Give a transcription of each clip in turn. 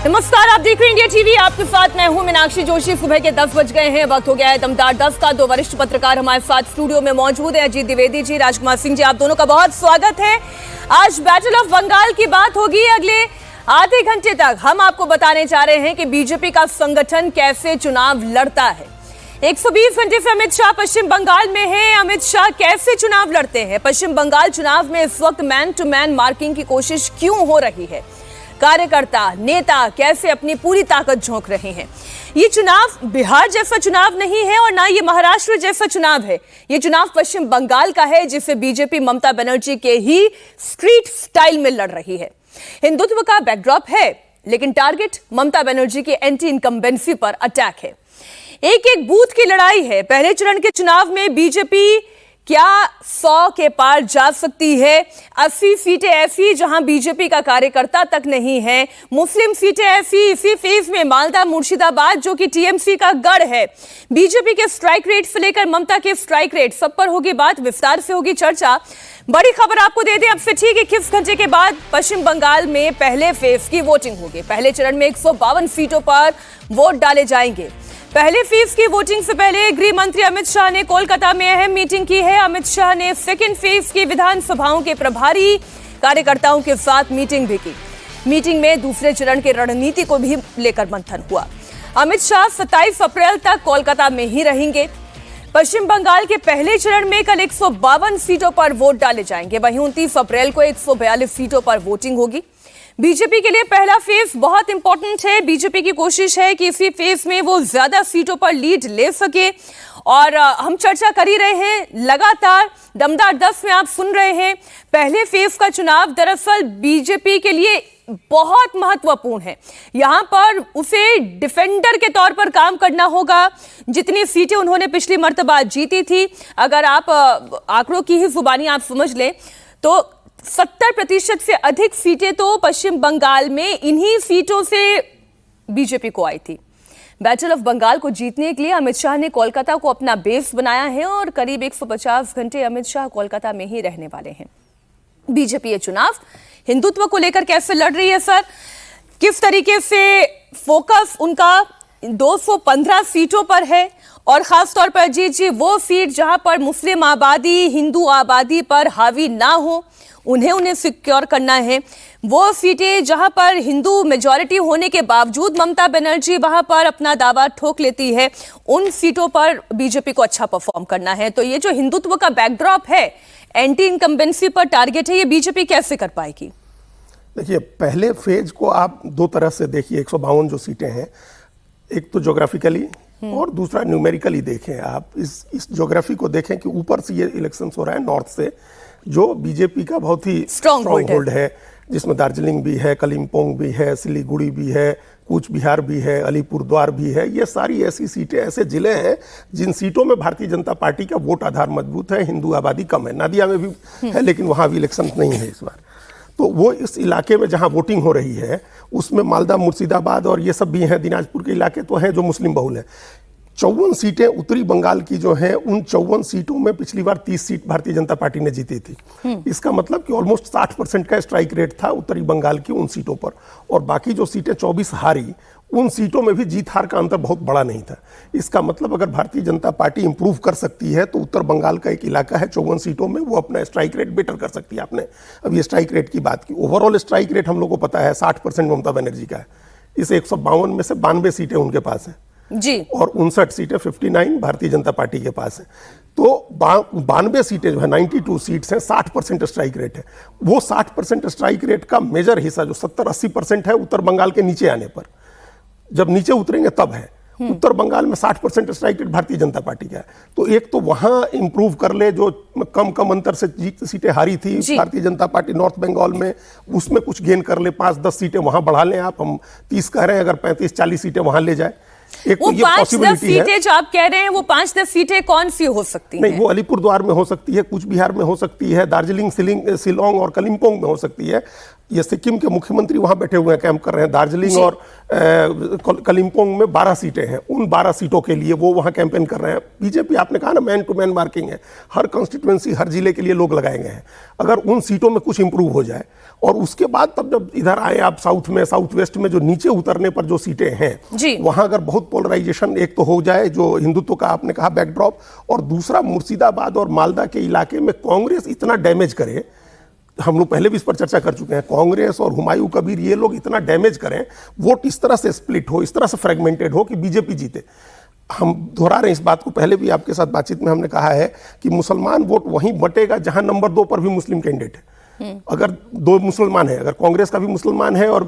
नमस्कार, आप देख रहे हैं इंडिया टीवी। आपके साथ मैं हूं मीनाक्षी जोशी। सुबह के 10 बज गए हैं, वक्त हो गया है दमदार 10 का। दो वरिष्ठ पत्रकार हमारे साथ स्टूडियो में मौजूद हैं, अजीत द्विवेदी जी, राजकुमार सिंह जी। आप दोनों का बहुत स्वागत है। आज बैटल ऑफ बंगाल की बात होगी। अगले आधे घंटे तक हम आपको बताने जा रहे हैं कि बीजेपी का संगठन कैसे चुनाव लड़ता है। 120 घंटे से अमित शाह पश्चिम बंगाल में हैं। अमित शाह कैसे चुनाव लड़ते हैं? पश्चिम बंगाल चुनाव में इस वक्त मैन टू मैन मार्किंग की कोशिश क्यों हो रही है? कार्यकर्ता नेता कैसे अपनी पूरी ताकत झोंक रहे हैं? ये चुनाव बिहार जैसा चुनाव नहीं है और ना ये महाराष्ट्र जैसा चुनाव है। ये चुनाव पश्चिम बंगाल का है, जिसे बीजेपी ममता बनर्जी के ही स्ट्रीट स्टाइल में लड़ रही है। हिंदुत्व का बैकड्रॉप है, लेकिन टारगेट ममता बनर्जी के एंटी इनकम्बेंसी पर अटैक है। एक एक बूथ की लड़ाई है। पहले चरण के चुनाव में बीजेपी क्या 100 के पार जा सकती है? 80 सीटें ऐसी जहां बीजेपी का कार्यकर्ता तक नहीं है। मुस्लिम सीटें ऐसी इसी फेज में मालदा मुर्शिदाबाद, जो कि टीएमसी का गढ़ है। बीजेपी के स्ट्राइक रेट से लेकर ममता के स्ट्राइक रेट, सब पर होगी बात, विस्तार से होगी चर्चा। बड़ी खबर आपको दे दें अब से ठीक 21 घंटे के बाद पश्चिम बंगाल में पहले फेज की वोटिंग होगी। पहले चरण में 152 सीटों पर वोट डाले जाएंगे। पहले फेज की वोटिंग से पहले गृह मंत्री अमित शाह ने कोलकाता में अहम मीटिंग की है। अमित शाह ने सेकेंड फेज की विधानसभाओं के प्रभारी कार्यकर्ताओं के साथ मीटिंग भी की। मीटिंग में दूसरे चरण की रणनीति को भी लेकर मंथन हुआ। अमित शाह 27 अप्रैल तक कोलकाता में ही रहेंगे। पश्चिम बंगाल के पहले चरण में कल 152 सीटों पर वोट डाले जाएंगे। वहीं 29 अप्रैल को 142 सीटों पर वोटिंग होगी। बीजेपी के लिए पहला फेज बहुत इंपॉर्टेंट है। बीजेपी की कोशिश है कि इसी फेज में वो ज्यादा सीटों पर लीड ले सके। और हम चर्चा कर ही रहे हैं लगातार। दमदार 10 में आप सुन रहे हैं। पहले फेज का चुनाव दरअसल बीजेपी के लिए बहुत महत्वपूर्ण है। यहां पर उसे डिफेंडर के तौर पर काम करना होगा। जितनी सीटें उन्होंने पिछली मर्तबा जीती थी, अगर आप आंकड़ों की ही जुबानी आप समझ लें तो 70% से अधिक सीटें तो पश्चिम बंगाल में इन्हीं सीटों से बीजेपी को आई थी। बैटल ऑफ बंगाल को जीतने के लिए अमित शाह ने कोलकाता को अपना बेस बनाया है और करीब 150 घंटे अमित शाह कोलकाता में ही रहने वाले हैं। बीजेपी ये चुनाव हिंदुत्व को लेकर कैसे लड़ रही है सर? किस तरीके से फोकस उनका 215 सीटों पर है? और खास तौर पर अजीत जी, वो सीट जहां पर मुस्लिम आबादी हिंदू आबादी पर हावी ना हो, उन्हें सिक्योर करना है। वो सीटें जहां पर हिंदू मेजॉरिटी होने के बावजूद ममता बनर्जी वहां पर अपना दावा ठोक लेती है, उन सीटों पर बीजेपी को अच्छा परफॉर्म करना है। तो ये जो हिंदुत्व का बैकड्रॉप है, एंटी इनकम्बेंसी पर टारगेट है, ये बीजेपी कैसे कर पाएगी? देखिए, पहले फेज को आप दो तरह से देखिए। 152 जो सीटें हैं, एक तो ज्योग्राफिकली और दूसरा न्यूमेरिकली देखें। आप इस ज्योग्राफी को देखें कि ऊपर से ये इलेक्शन हो रहा है नॉर्थ से, जो बीजेपी का बहुत ही स्ट्रॉन्ग होल्ड है, जिसमें दार्जिलिंग भी है, कलिम्पोंग भी है, सिलीगुड़ी भी है, कूच बिहार भी है, अलीपुरद्वार भी है। ये सारी ऐसी सीटें, ऐसे जिले हैं जिन सीटों में भारतीय जनता पार्टी का वोट आधार मजबूत है, हिंदू आबादी कम है। नादिया में भी है, लेकिन वहाँ भी इलेक्शन नहीं है इस बार। तो वो इस इलाके में जहाँ वोटिंग हो रही है, उसमें मालदा मुर्शिदाबाद और ये सब भी हैं, दिनाजपुर के इलाके तो हैं जो मुस्लिम बहुल है। 54 सीटें उत्तरी बंगाल की जो हैं, उन 54 सीटों में पिछली बार 30 सीट भारतीय जनता पार्टी ने जीती थी। इसका मतलब कि ऑलमोस्ट 60% का स्ट्राइक रेट था उत्तरी बंगाल की उन सीटों पर। और बाकी जो सीटें 24 हारी, उन सीटों में भी जीत हार का अंतर बहुत बड़ा नहीं था। इसका मतलब अगर भारतीय जनता पार्टी इंप्रूव कर सकती है तो उत्तर बंगाल का एक इलाका है 54 सीटों में, वो अपना स्ट्राइक रेट बेटर कर सकती है। आपने अब ये स्ट्राइक रेट की बात की। ओवरऑल स्ट्राइक रेट हम लोग को पता है 60% ममता बनर्जी का है। इस 152 में से 92 सीटें उनके पास हैं जी, और 59 सीटें 59 भारतीय जनता पार्टी के पास है। तो 92 सीटें जो है, 92 सीट्स हैं, 60% स्ट्राइक रेट है। वो 60% स्ट्राइक रेट का मेजर हिस्सा जो 70-80% है उत्तर बंगाल के नीचे आने पर, जब नीचे उतरेंगे तब है। उत्तर बंगाल में 60% strike rate Bharatiya Janata party का है। तो एक तो वहां इंप्रूव कर ले, जो कम अंतर से सीटें हारी थी भारतीय जनता पार्टी नॉर्थ बंगाल में, उसमें कुछ गेन कर ले, 5-10 सीटें वहां बढ़ा लें आप। हम 30 कह रहे हैं, अगर 35-40 सीटें वहां ले जाए। एक वो तो ये 5-10 सीटें जो आप कह रहे हैं, वो 5-10 सीटें कौन सी हो सकती हैं? नहीं, वो अलीपुरद्वार में हो सकती है, कूच बिहार में हो सकती है, दार्जिलिंग, शिलोंग और कलिम्पोंग में हो सकती है। ये सिक्किम के मुख्यमंत्री वहां बैठे हुए हैं, कैंप कर रहे हैं। दार्जिलिंग और कलिम्पोंग में 12 सीटें हैं, उन 12 सीटों के लिए वो वहां कैंपेन कर रहे हैं। बीजेपी, आपने कहा ना, मैन टू मैन मार्किंग है, हर कॉन्स्टिट्यूएंसी, हर जिले के लिए लोग लगाए गए हैं। अगर उन सीटों में कुछ इंप्रूव हो जाए और उसके बाद तब जब इधर आए आप साउथ में, साउथ वेस्ट में जो नीचे उतरने पर जो सीटें हैं वहां अगर बहुत पोलराइजेशन एक तो हो जाए, जो हिंदुत्व का आपने कहा बैकड्रॉप, और दूसरा मुर्शिदाबाद और मालदा के इलाके में कांग्रेस इतना डैमेज करे, हम लोग पहले भी इस पर चर्चा कर चुके हैं, कांग्रेस और हुमायूं कबीर ये लोग इतना डैमेज करें, वोट इस तरह से स्प्लिट हो, इस तरह से फ्रेगमेंटेड हो कि बीजेपी जीते। हम दोहरा रहे हैं इस बात को, पहले भी आपके साथ बातचीत में हमने कहा है कि मुसलमान वोट वहीं बटेगा जहां नंबर 2 पर भी मुस्लिम कैंडिडेट है। अगर 2 मुसलमान है, अगर कांग्रेस का भी मुसलमान है और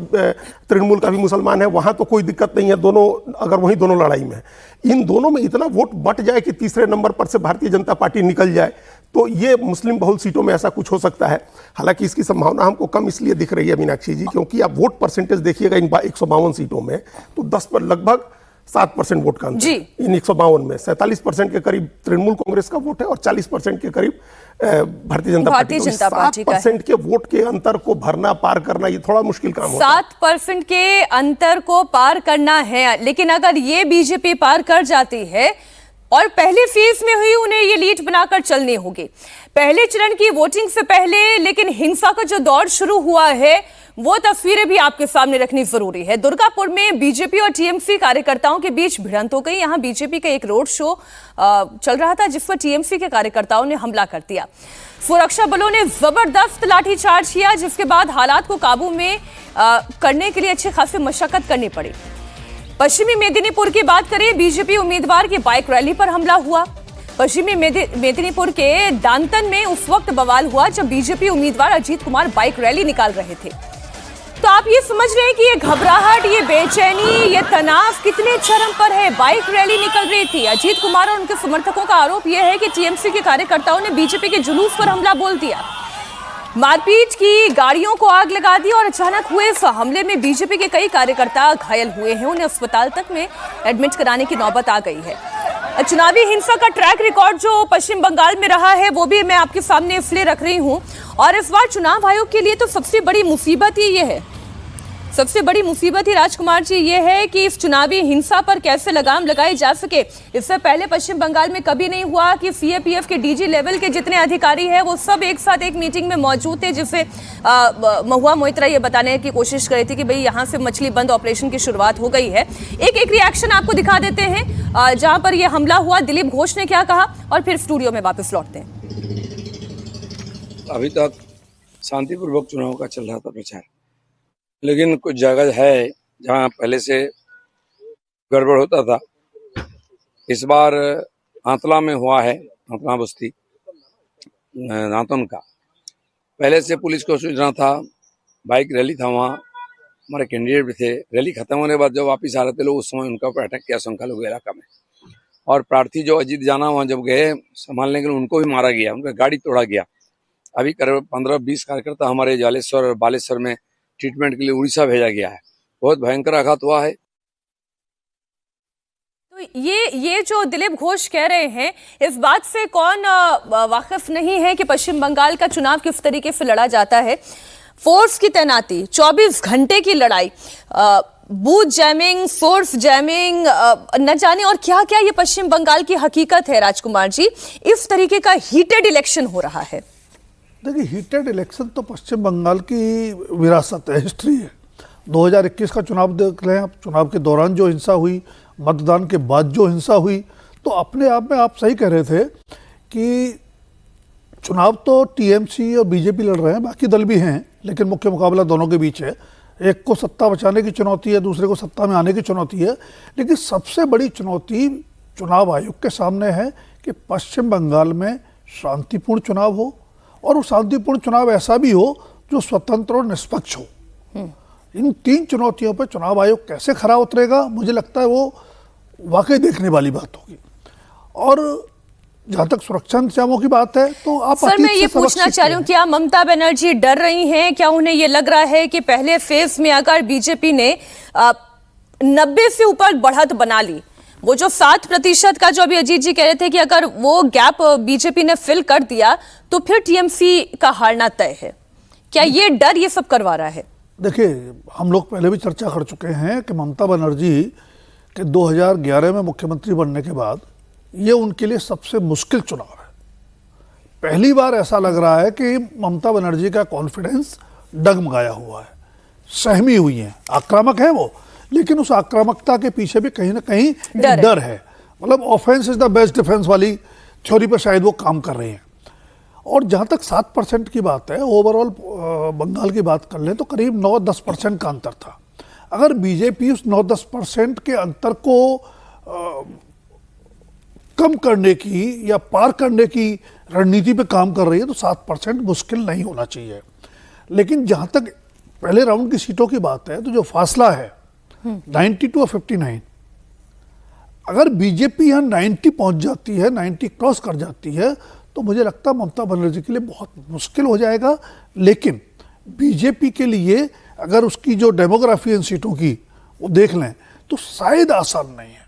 तृणमूल का भी मुसलमान है, वहां तो कोई दिक्कत नहीं है, दोनों अगर वहीं दोनों लड़ाई में है। इन दोनों में इतना वोट बट जाए कि तीसरे नंबर पर से भारतीय जनता पार्टी निकल जाए, तो ये मुस्लिम बहुल सीटों में ऐसा कुछ हो सकता है। हालांकि इसकी संभावना हमको कम इसलिए दिख रही है मीनाक्षी जी, क्योंकि आप वोट परसेंटेज देखिएगा इन 152 सीटों में, तो 10 पर लगभग 7% वोट का अंतर इन 152 में। 47% के करीब तृणमूल कांग्रेस का वोट है और 40% के करीब भारतीय जनता पार्टी का। 7% के वोट के अंतर को भरना, पार करना, ये थोड़ा मुश्किल काम होता है। 7% के अंतर को पार करना है, लेकिन अगर ये बीजेपी पार कर जाती है और पहले फेज में हुई, उन्हें ये लीड बनाकर चलनी होगी। पहले चरण की वोटिंग से पहले लेकिन हिंसा का जो दौर शुरू हुआ है, वो तस्वीरें भी आपके सामने रखनी जरूरी है। दुर्गापुर में बीजेपी और टीएमसी कार्यकर्ताओं के बीच भिड़ंत हो गई। यहां बीजेपी का एक रोड शो चल रहा था, जिस पर टीएमसी के कार्यकर्ताओं ने हमला कर दिया। सुरक्षा बलों ने जबरदस्त लाठीचार्ज किया, जिसके बाद हालात को काबू में करने के लिए अच्छी खासी मशक्कत करनी पड़ी। पश्चिमी मेदिनीपुर की बात करें, बीजेपी उम्मीदवार की बाइक रैली पर हमला हुआ। पश्चिमी मेदिनीपुर के दांतन में उस वक्त बवाल हुआ जब बीजेपी उम्मीदवार अजीत कुमार बाइक रैली निकाल रहे थे। तो आप ये समझ रहे हैं कि ये घबराहट, ये बेचैनी, ये तनाव कितने चरम पर है। बाइक रैली निकल रही थी। अजीत कुमार और उनके समर्थकों का आरोप यह है कि टीएमसी के कार्यकर्ताओं ने बीजेपी के जुलूस पर हमला बोल दिया, मारपीट की, गाड़ियों को आग लगा दी और अचानक हुए इस हमले में बीजेपी के कई कार्यकर्ता घायल हुए हैं। उन्हें अस्पताल तक में एडमिट कराने की नौबत आ गई है। चुनावी हिंसा का ट्रैक रिकॉर्ड जो पश्चिम बंगाल में रहा है, वो भी मैं आपके सामने इसलिए रख रही हूं। और इस बार चुनाव आयोग के लिए तो सबसे बड़ी मुसीबत ही ये है, सबसे बड़ी मुसीबत ही राजकुमार जी ये है कि इस चुनावी हिंसा पर कैसे लगाम लगाई जा सके। इससे पहले पश्चिम बंगाल में कभी नहीं हुआ कि सीएपीएफ के डीजी लेवल के जितने अधिकारी हैं वो सब एक साथ एक मीटिंग में मौजूद थे, जिससे महुआ मोइत्रा ये बताने की कोशिश कर रही थी कि भाई यहाँ से मछली बंद ऑपरेशन की शुरुआत हो गई है। एक रिएक्शन आपको दिखा देते हैं जहां पर यह हमला हुआ। दिलीप घोष ने क्या कहा और फिर स्टूडियो में वापस लौटते हैं। अभी तक शांतिपूर्वक चुनाव का चल रहा था प्रचार, लेकिन कुछ जगह है जहां पहले से गड़बड़ होता था। इस बार आंतला में हुआ है, आंतला बस्ती नातन का। पहले से पुलिस को सूचना था, बाइक रैली था, वहाँ हमारे कैंडिडेट भी थे। रैली खत्म होने के बाद जब वापस आ रहे थे लोग, उस समय उनका ऊपर अटैक किया संख्या लोग इलाका में। और प्रार्थी जो अजीत जाना वहाँ जब गए संभालने के लिए, उनको भी मारा गया, उनका गाड़ी तोड़ा गया। अभी करीब 15-20 कार्यकर्ता हमारे जालेश्वर और बालेश्वर में ट्रीटमेंट के लिए उड़ीसा भेजा गया है। बहुत भयंकर आघात हुआ है। तो ये जो दिलीप घोष कह रहे हैं, इस बात से कौन वाकिफ नहीं है कि पश्चिम बंगाल का चुनाव किस तरीके से लड़ा जाता है। फोर्स की तैनाती, 24 घंटे की लड़ाई, बूथ जैमिंग, सोर्स जैमिंग, न जाने और क्या क्या, ये पश्चिम बंगाल की हकीकत है। राजकुमार जी, इस तरीके का हीटेड इलेक्शन हो रहा है। देखिए, हीटेड इलेक्शन तो पश्चिम बंगाल की विरासत है, हिस्ट्री है। 2021 का चुनाव देख लें, चुनाव के दौरान जो हिंसा हुई, मतदान के बाद जो हिंसा हुई, तो अपने आप में आप सही कह रहे थे कि चुनाव तो टीएमसी और बीजेपी लड़ रहे हैं, बाकी दल भी हैं, लेकिन मुख्य मुकाबला दोनों के बीच है। एक को सत्ता बचाने की चुनौती है, दूसरे को सत्ता में आने की चुनौती है। लेकिन सबसे बड़ी चुनौती चुनाव आयोग के सामने है कि पश्चिम बंगाल में शांतिपूर्ण चुनाव हो, और वो शांतिपूर्ण चुनाव ऐसा भी हो जो स्वतंत्र और निष्पक्ष हो। इन 3 चुनौतियों पर चुनाव आयोग कैसे खरा उतरेगा, मुझे लगता है वो वाकई देखने वाली बात होगी। और जहाँ तक सुरक्षा इंतजामों की बात है, तो आप सर, मैं ये पूछना चाह रही हूँ, क्या ममता बनर्जी डर रही हैं? क्या उन्हें ये लग रहा है कि पहले फेज में अगर बीजेपी ने 90 से ऊपर बढ़त बना ली, वो जो 7% का जो अभी अजीत जी कह रहे थे कि अगर वो गैप बीजेपी ने फिल कर दिया तो फिर टीएमसी का हारना तय है, क्या ये डर ये सब करवा रहा है? देखिए, हम लोग पहले भी चर्चा कर चुके हैं कि ममता बनर्जी के 2011 में मुख्यमंत्री बनने के बाद ये उनके लिए सबसे मुश्किल चुनाव है। पहली बार ऐसा लग रहा है कि ममता बनर्जी का कॉन्फिडेंस डगमगाया हुआ है, सहमी हुई हैं। आक्रामक है वो, लेकिन उस आक्रामकता के पीछे भी कहीं ना कहीं डर है। मतलब offence is the best defence वाली थ्योरी पर शायद वो काम कर रहे हैं। और जहाँ तक 7% की बात है, ओवरऑल बंगाल की बात कर लें तो करीब 9-10% का अंतर था। अगर बीजेपी उस 9-10% के अंतर को कम करने की या पार करने की रणनीति पे काम कर रही है तो 7% मुश्किल नहीं होना चाहिए। लेकिन जहाँ तक पहले राउंड की सीटों की बात है तो जो फासला है 92 और 59, अगर बीजेपी यहाँ 90 पहुँच जाती है, 90 क्रॉस कर जाती है, तो मुझे लगता है ममता बनर्जी के लिए बहुत मुश्किल हो जाएगा। लेकिन बीजेपी के लिए अगर उसकी जो डेमोग्राफी इन सीटों की वो देख लें तो शायद आसान नहीं है।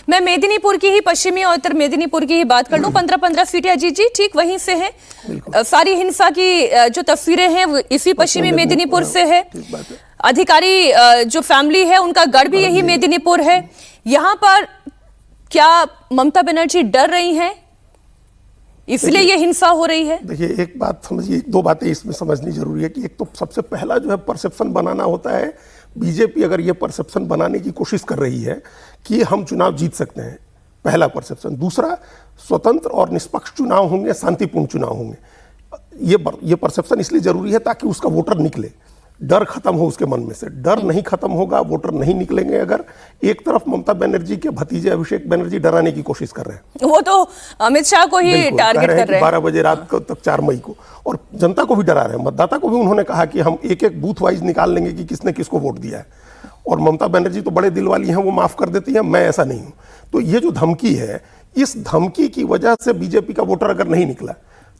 मैं मेदिनीपुर की ही, पश्चिमी और उत्तर मेदिनीपुर की ही बात कर लूं। 15-15 सीटें अजीत जी ठीक वहीं से हैं। सारी हिंसा की जो तस्वीरें हैं वो इसी पश्चिमी मेदिनीपुर से है। अधिकारी जो फैमिली है उनका गढ़ भी यही मेदिनीपुर है। यहाँ पर क्या ममता बनर्जी डर रही हैं, इसलिए ये हिंसा हो रही है? देखिए, एक बात समझिए, दो बातें इसमें समझनी जरूरी है कि एक तो सबसे पहला जो है परसेप्शन बनाना होता है। बीजेपी अगर ये परसेप्शन बनाने की कोशिश कर रही है कि हम चुनाव जीत सकते हैं, पहला परसेप्शन। दूसरा, स्वतंत्र और निष्पक्ष चुनाव होंगे, शांतिपूर्ण चुनाव होंगे। ये परसेप्शन इसलिए जरूरी है ताकि उसका वोटर निकले, डर खत्म हो उसके मन में से। डर नहीं खत्म होगा, वोटर नहीं निकलेंगे अगर एक तरफ ममता बनर्जी के भतीजे अभिषेक बनर्जी डराने की कोशिश कर रहे हैं। वो तो अमित शाह को ही टारगेट कर रहे हैं 12 बजे रात को तक 4 मई को, और जनता को भी डरा रहे हैं। मतदाता को भी उन्होंने कहा कि हम एक एक बूथ वाइज निकाल लेंगे कि किसने किसको वोट दिया है। और ममता बनर्जी तो बड़े दिल वाली हैं, वो माफ कर देती हैं, मैं ऐसा नहीं हूं। तो ये जो धमकी है, इस धमकी की वजह से बीजेपी का वोटर अगर नहीं निकला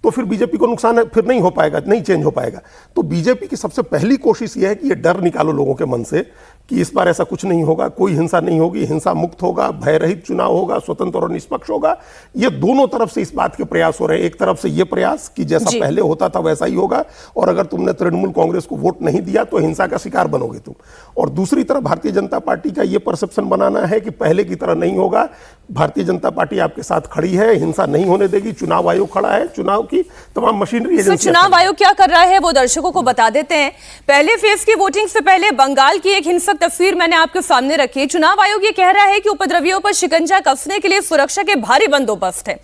तो फिर बीजेपी को नुकसान है, फिर नहीं हो पाएगा, नहीं चेंज हो पाएगा। तो बीजेपी की सबसे पहली कोशिश यह है कि ये डर निकालो लोगों के मन से कि इस बार ऐसा कुछ नहीं होगा, कोई हिंसा नहीं होगी, हिंसा मुक्त होगा, भय रहित चुनाव होगा, स्वतंत्र और निष्पक्ष होगा। ये दोनों तरफ से इस बात के प्रयास हो रहे हैं। एक तरफ से ये प्रयास कि जैसा पहले होता था वैसा ही होगा, और अगर तुमने तृणमूल कांग्रेस को वोट नहीं दिया तो हिंसा का शिकार बनोगे तुम। और दूसरी तरफ भारतीय जनता पार्टी का ये परसेप्शन बनाना है कि पहले की तरह नहीं होगा, भारतीय जनता पार्टी आपके साथ खड़ी है, हिंसा नहीं होने देगी, चुनाव आयोग खड़ा है, चुनाव की तमाम मशीनरी तो चुनाव आयोग क्या कर रहा है वो दर्शकों को बता देते हैं। पहले फेज की वोटिंग से पहले बंगाल की एक हिंसक तस्वीर मैंने आपके सामने रखी है। चुनाव आयोग ये कह रहा है कि उपद्रवियों पर शिकंजा कसने के लिए सुरक्षा के भारी बंदोबस्त है।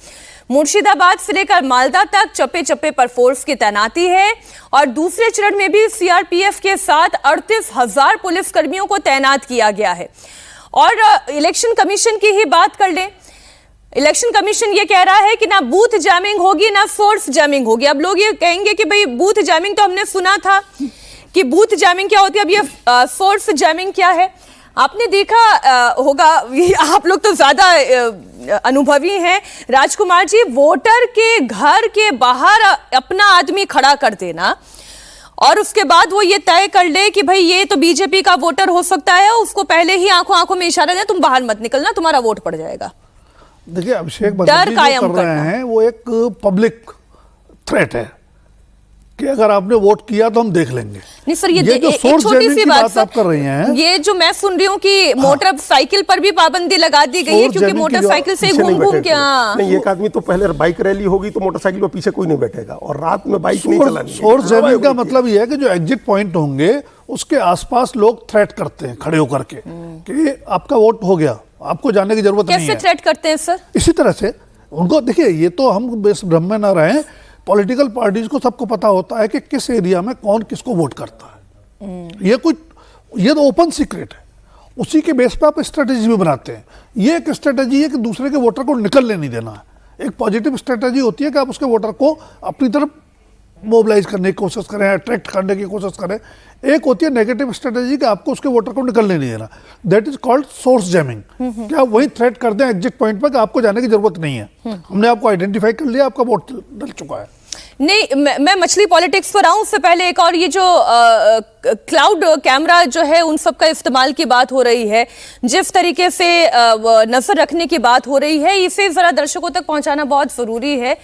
मुर्शिदाबाद से लेकर मालदा तक चप्पे चप्पे पर फोर्स की तैनाती है, और दूसरे चरण में भी सीआरपीएफ के साथ 38,000 पुलिसकर्मियों को तैनात किया गया है। और इलेक्शन कमीशन की ही बात कर लें, इलेक्शन कमीशन ये कह रहा है कि ना बूथ जैमिंग होगी ना सोर्स जैमिंग होगी। अब लोग ये कहेंगे कि भाई बूथ जैमिंग तो हमने सुना था कि बूथ जैमिंग क्या होती है, अब ये सोर्स जैमिंग क्या है? आपने देखा होगा, आप लोग तो ज्यादा अनुभवी हैं राजकुमार जी, वोटर के घर के बाहर अपना आदमी खड़ा कर देना और उसके बाद वो ये तय कर ले कि भाई ये तो बीजेपी का वोटर हो सकता है, उसको पहले ही आंखों आंखों में इशारा दें, तुम बाहर मत निकलना, तुम्हारा वोट पड़ जाएगा। देखिए, अभिषेक बनर्जी जो कर रहे हैं वो एक पब्लिक थ्रेट है कि अगर आपने वोट किया तो हम देख लेंगे। नहीं सर, ये जो सोर्स जैमिंग की बात आप कर रही हैं, ये जो मैं सुन रही हूँ कि मोटरसाइकिल पर भी पाबंदी लगा दी गई है, क्योंकि मोटरसाइकिल से घूम घूम के नहीं, एक आदमी तो पहले बाइक रैली होगी तो मोटरसाइकिल पर पीछे कोई नहीं बैठेगा, और रात में बाइक नहीं चलानी। सोर्स जैमिंग का मतलब ये है कि जो एग्जिट पॉइंट होंगे उसके आसपास लोग थ्रेट करते हैं खड़े होकर के कि आपका वोट हो गया, आपको जाने की जरूरत नहीं है। कैसे थ्रेट करते हैं सर? इसी तरह से उनको, देखिए, ये तो हम भ्रम में ना रहें, पॉलिटिकल पार्टीज को सबको पता होता है कि किस एरिया में कौन किसको वोट करता है। ये तो ओपन सीक्रेट है, उसी के बेस पे आप स्ट्रेटेजी भी बनाते हैं। ये एक स्ट्रेटेजी है कि दूसरे के वोटर को निकलने नहीं देना है। एक पॉजिटिव स्ट्रेटेजी होती है कि आप उसके वोटर को अपनी तरफ मोबिलाइज करने की कोशिश करें, अट्रैक्ट करने की कोशिश करें। एक होती है नेगेटिव स्ट्रेटेजी कि आपको उसके वोटर को निकलने नहीं देना, that is called source jamming. कि आप वही थ्रेट कर दें एग्जिट पॉइंट पर कि आपको जाने की जरूरत नहीं है, हमने आपको आइडेंटिफाई कर लिया, आपका वोट डल चुका है। नहीं, मैं मछली पॉलिटिक्स पर आऊं उससे पहले एक और, ये जो क्लाउड कैमरा जो है उन सब का इस्तेमाल की बात हो रही है, जिस तरीके से नजर रखने की बात हो रही है, इसे जरा दर्शकों तक पहुंचाना बहुत जरूरी है।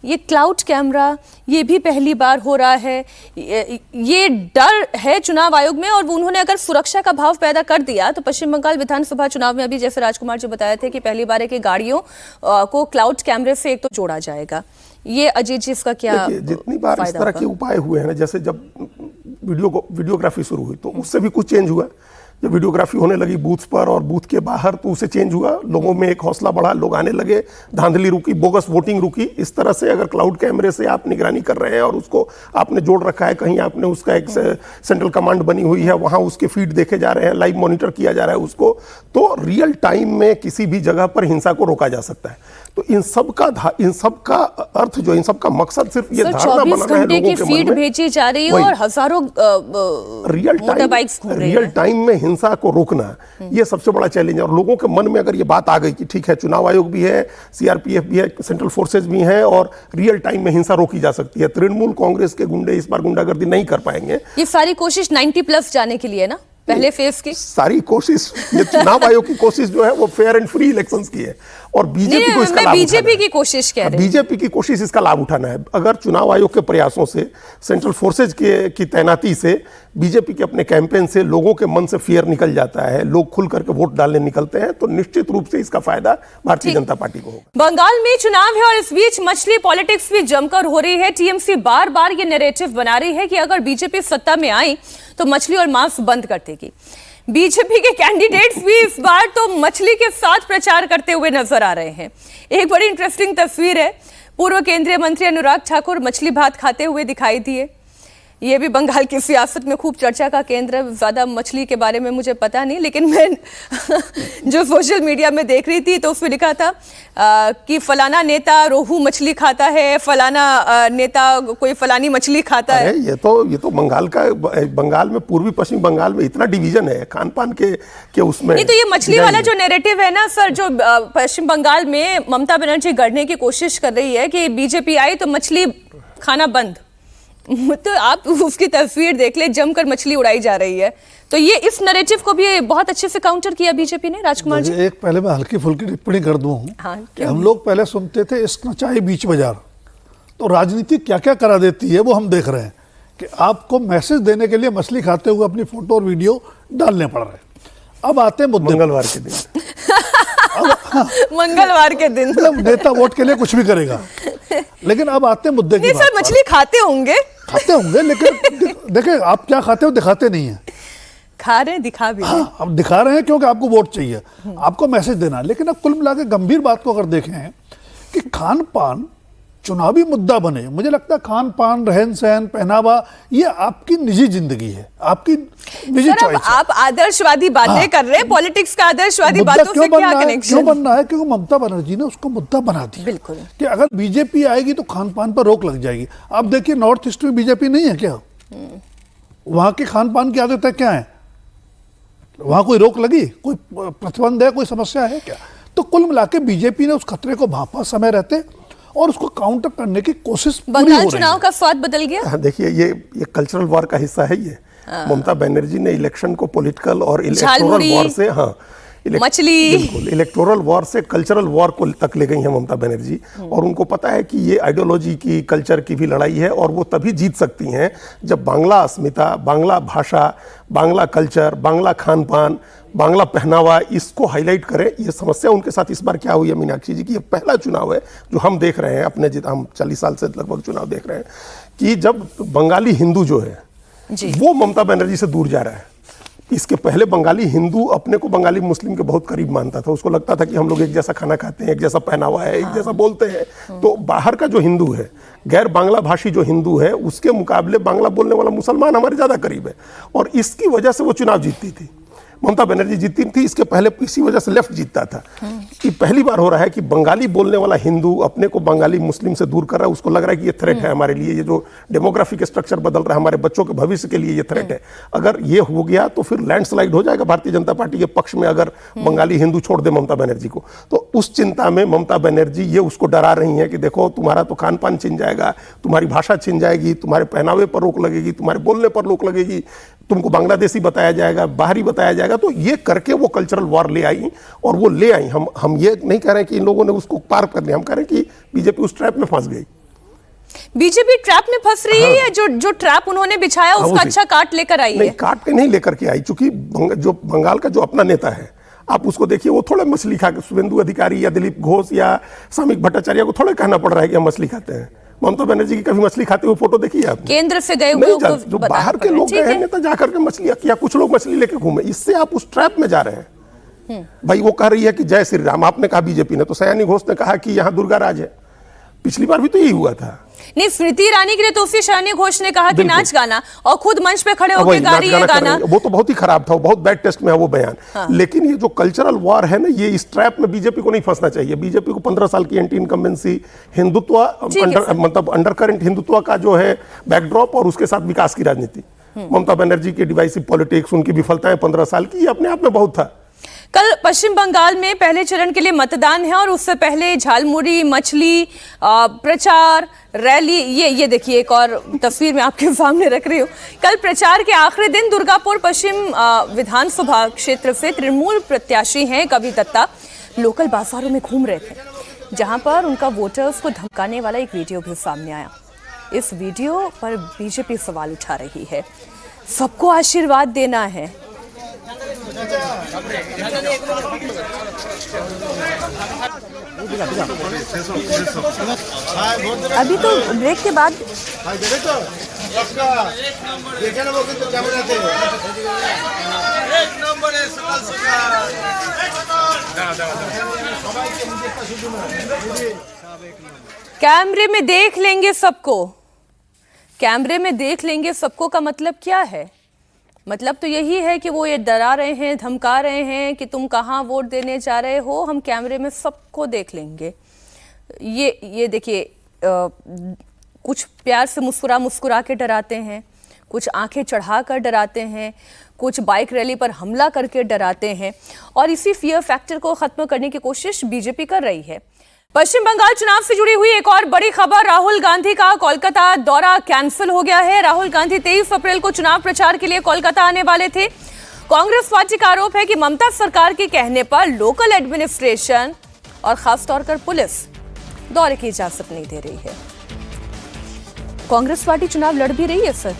ये क्लाउड कैमरा ये भी पहली बार हो रहा है, ये डर है चुनाव आयोग में, और उन्होंने अगर सुरक्षा का भाव पैदा कर दिया तो पश्चिम बंगाल विधानसभा चुनाव में अभी जैसे राजकुमार जी बताए थे कि पहली बार है कि गाड़ियों को क्लाउड कैमरे से एक तो जोड़ा जाएगा। ये अजीत जी इसका क्या जितनी बार इस तरह के उपाय हुए हैं ना, जैसे जब वीडियोग्राफी शुरू हुई तो उससे भी कुछ चेंज हुआ। जब वीडियोग्राफी होने लगी बूथ पर और बूथ के बाहर तो उसे चेंज हुआ, लोगों में एक हौसला बढ़ा, लोग आने लगे, धांधली रुकी, बोगस वोटिंग रुकी। इस तरह से अगर क्लाउड कैमरे से आप निगरानी कर रहे हैं और उसको आपने जोड़ रखा है, कहीं आपने उसका एक सेंट्रल कमांड बनी हुई है, वहां उसके फीड देखे जा रहे हैं, लाइव मॉनिटर किया जा रहा है उसको, तो रियल टाइम में किसी भी जगह पर हिंसा को रोका जा सकता है। तो इन सब का अर्थ जो, इन सब का मकसद सिर्फ ये धारणा बनाना है लोगों के मन में, भेजी जा रही है और हजारों रियल टाइम में हिंसा को रोकना, ये सबसे बड़ा चैलेंज है। और लोगों के मन में अगर ये बात आ गई कि ठीक है, चुनाव आयोग भी है, सीआरपीएफ भी है, सेंट्रल फोर्सेज भी हैं और रियल टाइम में हिंसा रोकी जा सकती है, तृणमूल कांग्रेस के गुंडे इस बार गुंडागर्दी नहीं कर पाएंगे। ये सारी कोशिश 90+ जाने के लिए ना, पहले फेज की सारी कोशिश, ये चुनाव आयोग की कोशिश जो है वो फेयर एंड फ्री इलेक्शंस की है और बीजेपी को इसका लाभ बीजेपी की कोशिश कह रहे हैं, बीजेपी की कोशिश इसका लाभ उठाना है। अगर चुनाव आयोग के प्रयासों से, सेंट्रल फोर्सेज की तैनाती से, बीजेपी के अपने कैंपेन से लोगों के मन से फियर निकल जाता है, लोग खुल करके वोट डालने निकलते हैं, तो निश्चित रूप से इसका फायदा भारतीय जनता पार्टी को होगा। बंगाल में चुनाव है और इस बीच मछली पॉलिटिक्स भी जमकर हो रही है। टीएमसी बार बार ये नैरेटिव बना रही है कि अगर बीजेपी सत्ता में आई तो मछली और मांस बंद कर देगी। बीजेपी के कैंडिडेट्स भी इस बार तो मछली के साथ प्रचार करते हुए नजर आ रहे हैं। एक बड़ी इंटरेस्टिंग तस्वीर है, पूर्व केंद्रीय मंत्री अनुराग ठाकुर मछली भात खाते हुए दिखाई दिए। ये भी बंगाल की सियासत में खूब चर्चा का केंद्र है। ज्यादा मछली के बारे में मुझे पता नहीं, लेकिन मैं जो सोशल मीडिया में देख रही थी तो उसमें लिखा था कि फलाना नेता रोहू मछली खाता है, फलाना नेता कोई फलानी मछली खाता है। ये तो बंगाल में, पूर्वी पश्चिम बंगाल में इतना डिवीजन है खान पान के उसमें। नहीं तो ये मछली वाला जो नैरेटिव है ना सर, जो पश्चिम बंगाल में ममता बनर्जी गढ़ने की कोशिश कर रही है कि बीजेपी आई तो मछली खाना बंद, तो आप उसकी तस्वीर देख ले, जमकर मछली उड़ाई जा रही है। तो ये इस नैरेटिव को भी बहुत अच्छे से काउंटर किया बीजेपी ने। राजकुमार जी, एक पहले मैं हल्की फुल्की टिप्पणी कर दूं। हाँ, कि हम लोग पहले सुनते थे इश्क नचाई बीच बाजार, तो राजनीति क्या क्या करा देती है वो हम देख रहे हैं कि आपको मैसेज देने के लिए मछली खाते हुए अपनी फोटो और वीडियो डालने पड़ रहे हैं। अब आते हैं मुद्दे, मंगलवार के दिन मंगलवार के दिन मतलब नेता वोट के लिए कुछ भी करेगा, लेकिन अब आते हैं मुद्दे की बात। सर मछली खाते होंगे, लेकिन देखें आप क्या खाते हो, दिखाते नहीं है। खा रहे हैं, दिखा भी हाँ, अब दिखा रहे हैं क्योंकि आपको वोट चाहिए, आपको मैसेज देना है। लेकिन अब कुल मिला के गंभीर बात को अगर देखें कि खान पान चुनावी मुद्दा बने, मुझे लगता है खान पान, रहन सहन, पहनावा, ये आपकी निजी जिंदगी है, आपकी निजी चॉइस है। आप आदर्शवादी बातें कर रहे हैं, पॉलिटिक्स का आदर्शवादी बातों से क्या कनेक्शन? क्यों बनना है? क्योंकि ममता बनर्जी ने उसको मुद्दा बना दिया। बिल्कुल कि अगर बीजेपी आएगी तो खान पान पर रोक लग जाएगी। आप देखिए नॉर्थ ईस्ट में बीजेपी नहीं है क्या? वहां के खान पान की आदतें क्या है? वहां कोई रोक लगी, कोई प्रतिबंध है, कोई समस्या है क्या? तो कुल मिला के बीजेपी ने उस खतरे को भांपा समय रहते और उसको काउंटर करने की कोशिश पूरी हो बंगाल रही चुनाव है। का स्वाद बदल गया। देखिए ये कल्चरल वॉर का हिस्सा है। ये ममता बनर्जी ने इलेक्शन को पॉलिटिकल और इलेक्टोरल वॉर से, मछली, बिल्कुल इलेक्टोरल वॉर से कल्चरल वॉर को तक ले गई हैं ममता बनर्जी। और उनको पता है कि ये आइडियोलॉजी की, कल्चर की भी लड़ाई है और वो तभी जीत सकती हैं जब बांग्ला अस्मिता, बांग्ला भाषा, बांग्ला कल्चर, बांग्ला खान पान, बांग्ला पहनावा, इसको हाईलाइट करें। ये समस्या उनके साथ इस बार क्या हुई है मीनाक्षी जी की, ये पहला चुनाव है जो हम देख रहे हैं अपने, हम 40 साल से लगभग चुनाव देख रहे हैं कि जब बंगाली हिंदू जो है वो ममता बनर्जी से दूर जा रहा है। इसके पहले बंगाली हिंदू अपने को बंगाली मुस्लिम के बहुत करीब मानता था, उसको लगता था कि हम लोग एक जैसा खाना खाते हैं, एक जैसा पहनावा है, एक जैसा बोलते हैं। तो बाहर का जो हिंदू है, गैर बांग्ला भाषी जो हिंदू है, उसके मुकाबले बांग्ला बोलने वाला मुसलमान हमारे ज्यादा करीब है और इसकी वजह से वो चुनाव जीतती थी। ममता बनर्जी जीतती थी, इसके पहले इसी वजह से लेफ्ट जीतता था। कि पहली बार हो रहा है कि बंगाली बोलने वाला हिंदू अपने को बंगाली मुस्लिम से दूर कर रहा है, उसको लग रहा है कि ये थ्रेट है हमारे लिए, ये जो डेमोग्राफिक स्ट्रक्चर बदल रहा है हमारे बच्चों के भविष्य के लिए ये थ्रेट है। अगर ये हो गया तो फिर लैंडस्लाइड हो जाएगा भारतीय जनता पार्टी के पक्ष में, अगर बंगाली हिंदू छोड़ दे ममता बनर्जी को। तो उस चिंता में ममता बनर्जी ये उसको डरा रही है कि देखो तुम्हारा तो खान पान छिन जाएगा, तुम्हारी भाषा छिन जाएगी, तुम्हारे पहनावे पर रोक लगेगी, तुम्हारे बोलने पर रोक लगेगी, तुमको बांग्लादेशी बताया जाएगा, बाहरी बताया जाएगा। तो ये करके वो कल्चरल वॉर ले आई और वो ले आई। हम ये नहीं कह रहे कि इन लोगों ने उसको पार कर लिया, हम कह रहे हैं कि बीजेपी उस ट्रैप में फंस गई। बीजेपी ट्रैप में फंस रही है, या जो ट्रैप उन्होंने बिछाया उसका अच्छा काट लेकर आई नहीं, है? काट के नहीं लेकर के आई, चूंकि जो बंगाल का जो अपना नेता है, आप उसको देखिए, वो थोड़ा मछली खा के, शुभेंदु अधिकारी या दिलीप घोष या सामिक भट्टाचार्य को थोड़ा कहना पड़ रहा है कि हम मछली खाते हैं। ममता बनर्जी की कभी मछली खाते हुए फोटो देखी है आपने? केंद्र से गए हुए नहीं, जो बाहर के लोग गए हैं नेता जाकर के मछली, या कुछ लोग मछली लेके घूमे, इससे आप उस ट्रैप में जा रहे हैं। भाई वो कह रही है कि जय श्री राम, आपने कहा बीजेपी ने, तो सयानी घोष ने कहा कि यहाँ दुर्गा राज है। पिछली बार भी तो यही हुआ था। नहीं, स्मृति ईरानी के लिए तो उसी सयानी घोष ने कहा कि नाच गाना, और खुद मंच पे खड़े होकर गा रही है गाना। वो तो बहुत ही खराब था, वो बहुत बैड टेस्ट में है वो बयान। हाँ। लेकिन ये जो कल्चरल वॉर है ना, ये इस ट्रैप में बीजेपी को नहीं फंसना चाहिए। बीजेपी को 15 साल की एंटी इनकम्बेंसी, हिंदुत्व, मतलब अंडरकरेंट हिंदुत्व का जो है बैकड्रॉप, और उसके साथ विकास की राजनीति, ममता बनर्जी की डिवाइसिव पॉलिटिक्स, उनकी विफलताएं 15 साल की, ये अपने आप में बहुत था। कल पश्चिम बंगाल में पहले चरण के लिए मतदान है, और उससे पहले झालमुड़ी, मछली, प्रचार, रैली, ये देखिए एक और तस्वीर मैं आपके सामने रख रही हूँ। कल प्रचार के आखिरी दिन दुर्गापुर पश्चिम विधानसभा क्षेत्र से तृणमूल प्रत्याशी हैं कवि दत्ता लोकल बाजारों में घूम रहे थे, जहां पर उनका वोटर्स को धमकाने वाला एक वीडियो भी सामने आया। इस वीडियो पर बीजेपी सवाल उठा रही है, सबको आशीर्वाद देना है। अभी तो ब्रेक के बाद कैमरे में देख लेंगे सबको, कैमरे में देख लेंगे सबको का मतलब क्या है? मतलब तो यही है कि वो ये डरा रहे हैं, धमका रहे हैं कि तुम कहाँ वोट देने जा रहे हो, हम कैमरे में सबको देख लेंगे। ये देखिए, कुछ प्यार से मुस्कुरा के डराते हैं, कुछ आंखें चढ़ा कर डराते हैं, कुछ बाइक रैली पर हमला करके डराते हैं, और इसी फियर फैक्टर को खत्म करने की कोशिश बीजेपी कर रही है। पश्चिम बंगाल चुनाव से जुड़ी हुई एक और बड़ी खबर, राहुल गांधी का कोलकाता दौरा कैंसिल हो गया है। राहुल गांधी 23 अप्रैल को चुनाव प्रचार के लिए कोलकाता आने वाले थे। कांग्रेस पार्टी का आरोप है कि ममता सरकार के कहने पर लोकल एडमिनिस्ट्रेशन और खासतौर पर पुलिस दौरे की इजाजत नहीं दे रही है। कांग्रेस पार्टी चुनाव लड़ भी रही है सर?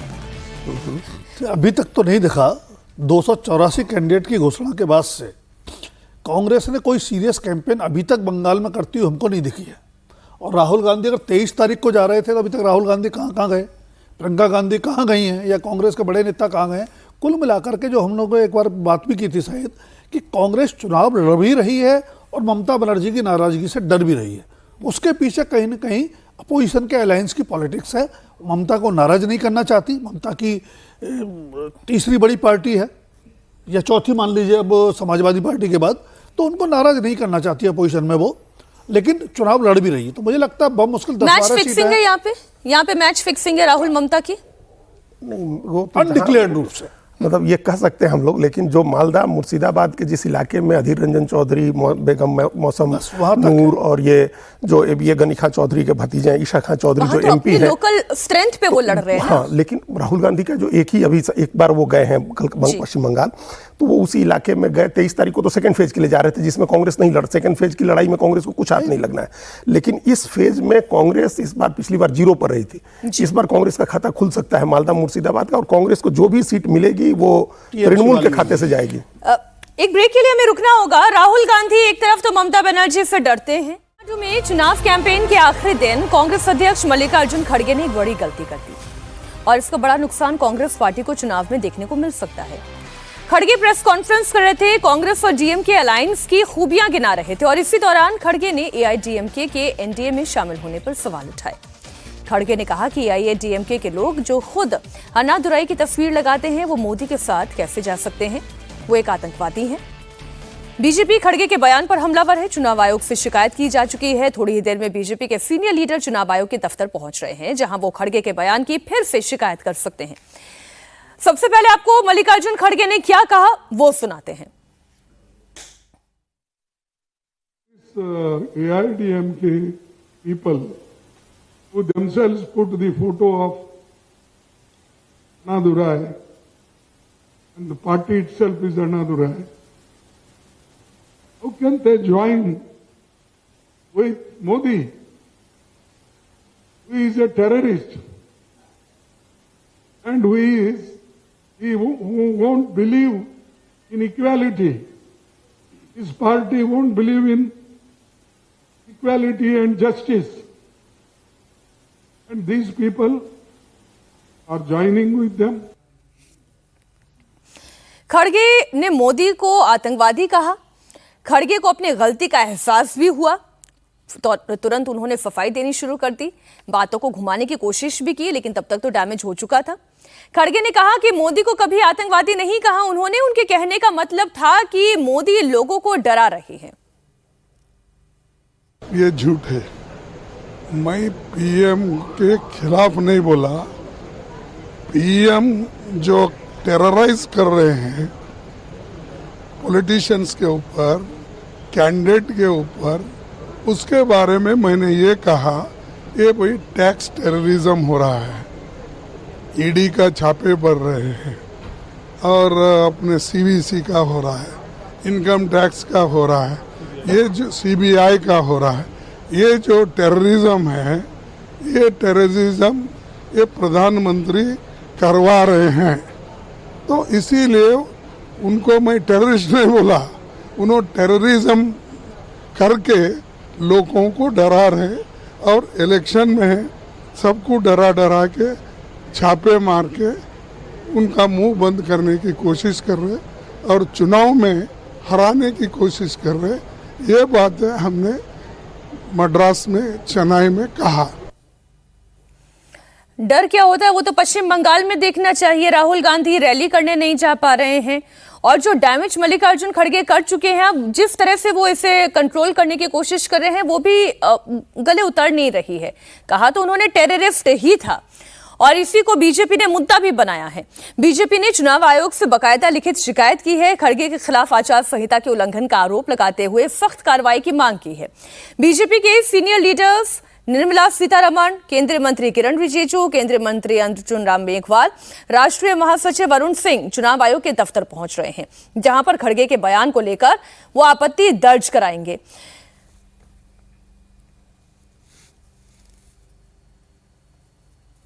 अभी तक तो नहीं दिखा। 284 कैंडिडेट की घोषणा के बाद से कांग्रेस ने कोई सीरियस कैंपेन अभी तक बंगाल में करती हुई हमको नहीं दिखी है। और राहुल गांधी अगर 23 तारीख को जा रहे थे तो अभी तक राहुल गांधी कहाँ गए, प्रियंका गांधी कहाँ गई हैं, या कांग्रेस के बड़े नेता कहाँ गए? कुल मिलाकर के जो हम लोगों ने एक बार बात भी की थी शायद, कि कांग्रेस चुनाव लड़ भी रही है और ममता बनर्जी की नाराजगी से डर भी रही है। उसके पीछे कहीं ना कहीं अपोजिशन के अलायंस की पॉलिटिक्स है। ममता को नाराज नहीं करना चाहती। ममता की तीसरी बड़ी पार्टी है, या चौथी मान लीजिए अब समाजवादी पार्टी के बाद, तो उनको नाराज नहीं करना चाहती है अपोजिशन में वो, लेकिन चुनाव लड़ भी रही है। तो मुझे लगता है बहुत मुश्किल 10-12 मैच फिक्सिंग है यहाँ पे मैच फिक्सिंग है राहुल ममता की? नहीं, वो अनडिक्लेयर्ड रूप से मतलब ये कह सकते हैं हम लोग, लेकिन जो मालदा मुर्शिदाबाद के जिस इलाके में अधीर रंजन चौधरी, बेगम मौसम नूर, और ये जो ये गनीखा चौधरी के भतीजे हैं ईशा खां चौधरी, जो तो एमपी है, लोकल स्ट्रेंथ पे वो लड़ रहे हैं। हाँ, लेकिन राहुल गांधी का जो एक ही अभी एक बार वो गए हैं पश्चिम बंगाल, तो वो उसी इलाके में गए। 23 तारीख को तो सेकंड फेज के लिए जा रहे थे, जिसमें कांग्रेस नहीं लड़। सेकंड फेज की लड़ाई में कांग्रेस को कुछ हाथ नहीं लगना है। लेकिन इस फेज में कांग्रेस इस बार, पिछली बार 0 पर रही थी, इस बार कांग्रेस का खाता खुल सकता है मालदा मुर्शिदाबाद का, और कांग्रेस को जो भी सीट मिलेगी वो तृणमूल के खाते से जाएगी। एक ब्रेक के लिए हमें रुकना होगा। राहुल गांधी एक तरफ तो ममता बनर्जी से डरते हैं, में चुनाव कैंपेन के आखिरी दिन कांग्रेस अध्यक्ष मल्लिकार्जुन खड़गे ने एक बड़ी गलती कर दी, और इसका बड़ा नुकसान कांग्रेस पार्टी को चुनाव में देखने को मिल सकता है। खड़गे प्रेस कॉन्फ्रेंस कर रहे थे, कांग्रेस और डीएमके अलायंस की खूबियां गिना रहे थे, और इसी दौरान खड़गे ने एआईडीएमके के एनडीए में शामिल होने पर सवाल उठाए। खड़गे ने कहा कि एआईएडीएमके के लोग जो खुद अन्नादुराई की तस्वीर लगाते हैं वो मोदी के साथ कैसे जा सकते हैं, वो एक आतंकवादी हैं। बीजेपी खड़गे के बयान पर हमलावर है। चुनाव आयोग से शिकायत की जा चुकी है। थोड़ी ही देर में बीजेपी के सीनियर लीडर चुनाव आयोग के दफ्तर पहुंच रहे हैं, जहां वो खड़गे के बयान की फिर से शिकायत कर सकते हैं। सबसे पहले आपको मल्लिकार्जुन खड़गे ने क्या कहा वो सुनाते हैं। AIDMK people who themselves put the photo of Annadurai, and the party itself is Annadurai. How can they join with Modi? who is a terrorist and who won't believe in equality. His party won't believe in equality and justice. And these people are joining with them. खड़गे ने मोदी को आतंकवादी कहा। खड़गे को अपनी गलती का एहसास भी हुआ तो तुरंत उन्होंने सफाई देनी शुरू कर दी। बातों को घुमाने की कोशिश भी की, लेकिन तब तक तो डैमेज हो चुका था। खड़गे ने कहा कि मोदी को कभी आतंकवादी नहीं कहा उन्होंने। उनके कहने का मतलब था कि मोदी लोगों को डरा रहे हैं। ये झूठ है। मैं पीएम के खिलाफ नहीं बोला। पीएम जो टेरराइज कर रहे हैं पॉलिटिशियंस के ऊपर, कैंडिडेट के ऊपर, उसके बारे में मैंने ये कहा ये भाई टैक्स टेररिज्म हो रहा है। ईडी का छापे पड़ रहे हैं और अपने सीवीसी का हो रहा है, इनकम टैक्स का हो रहा है, ये जो सीबीआई का हो रहा है। ये जो टेररिज्म है, ये टेररिज्म ये प्रधानमंत्री करवा रहे हैं। तो इसीलिए उनको मैं टेररिस्ट नहीं बोला। उन्होंने टेररिज्म करके लोगों को डरा रहे और इलेक्शन में सबको डरा डरा के छापे मार के उनका मुंह बंद करने की कोशिश कर रहे और चुनाव में हराने की कोशिश कर रहे। ये बातें हमने मद्रास में, चेन्नई में कहा। डर क्या होता है वो तो पश्चिम बंगाल में देखना चाहिए। राहुल गांधी रैली करने नहीं जा पा रहे हैं और जो डैमेज मल्लिकार्जुन खड़गे कर चुके हैं, अब जिस तरह से वो इसे कंट्रोल करने की कोशिश कर रहे हैं वो भी गले उतर नहीं रही है। कहा तो उन्होंने टेररिस्ट ही था और इसी को बीजेपी ने मुद्दा भी बनाया है। बीजेपी ने चुनाव आयोग से बकायदा लिखित शिकायत की है। खड़गे के खिलाफ आचार संहिता के उल्लंघन का आरोप लगाते हुए सख्त कार्रवाई की मांग की है। बीजेपी के सीनियर लीडर्स निर्मला सीतारमण, केंद्रीय मंत्री किरण रिजिजू, केंद्रीय मंत्री अर्जुन राम मेघवाल, राष्ट्रीय महासचिव अरुण सिंह चुनाव आयोग के दफ्तर पहुंच रहे हैं, जहां पर खड़गे के बयान को लेकर वो आपत्ति दर्ज कराएंगे।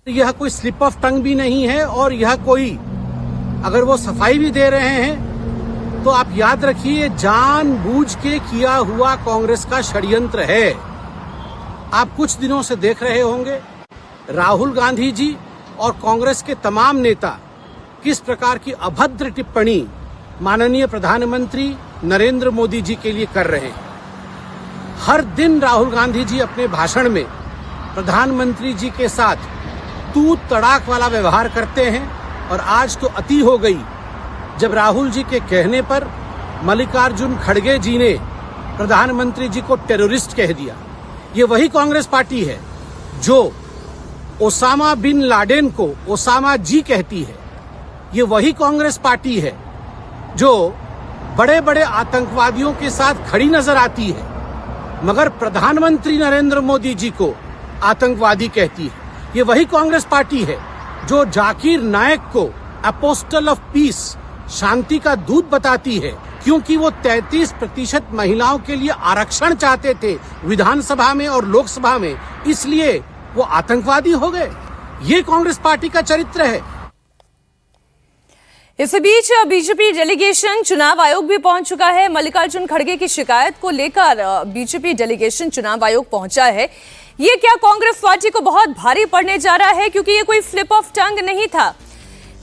यह कोई स्लिप ऑफ टंग भी नहीं है और यह कोई, अगर वो सफाई भी दे रहे हैं तो आप याद रखिए जानबूझ के किया हुआ कांग्रेस का षड्यंत्र है। आप कुछ दिनों से देख रहे होंगे राहुल गांधी जी और कांग्रेस के तमाम नेता किस प्रकार की अभद्र टिप्पणी माननीय प्रधानमंत्री नरेंद्र मोदी जी के लिए कर रहे हैं। हर दिन राहुल गांधी जी अपने भाषण में प्रधानमंत्री जी के साथ तू तड़ाक वाला व्यवहार करते हैं और आज तो अति हो गई जब राहुल जी के कहने पर मल्लिकार्जुन खड़गे जी ने प्रधानमंत्री जी को टेररिस्ट कह दिया। ये वही कांग्रेस पार्टी है जो ओसामा बिन लाडेन को ओसामा जी कहती है। ये वही कांग्रेस पार्टी है जो बड़े बड़े आतंकवादियों के साथ खड़ी नजर आती है मगर प्रधानमंत्री नरेंद्र मोदी जी को आतंकवादी कहती है। ये वही कांग्रेस पार्टी है जो जाकिर नायक को अपोस्टल ऑफ पीस, शांति का दूत बताती है, क्योंकि वो 33% महिलाओं के लिए आरक्षण चाहते थे विधानसभा में और लोकसभा में, इसलिए वो आतंकवादी हो गए। ये कांग्रेस पार्टी का चरित्र है। इस बीच बीजेपी डेलीगेशन चुनाव आयोग भी पहुंच चुका है। मल्लिकार्जुन खड़गे की शिकायत को लेकर बीजेपी डेलीगेशन चुनाव आयोग पहुंचा है। ये क्या कांग्रेस पार्टी को बहुत भारी पड़ने जा रहा है, क्योंकि ये कोई स्लिप ऑफ टंग नहीं था।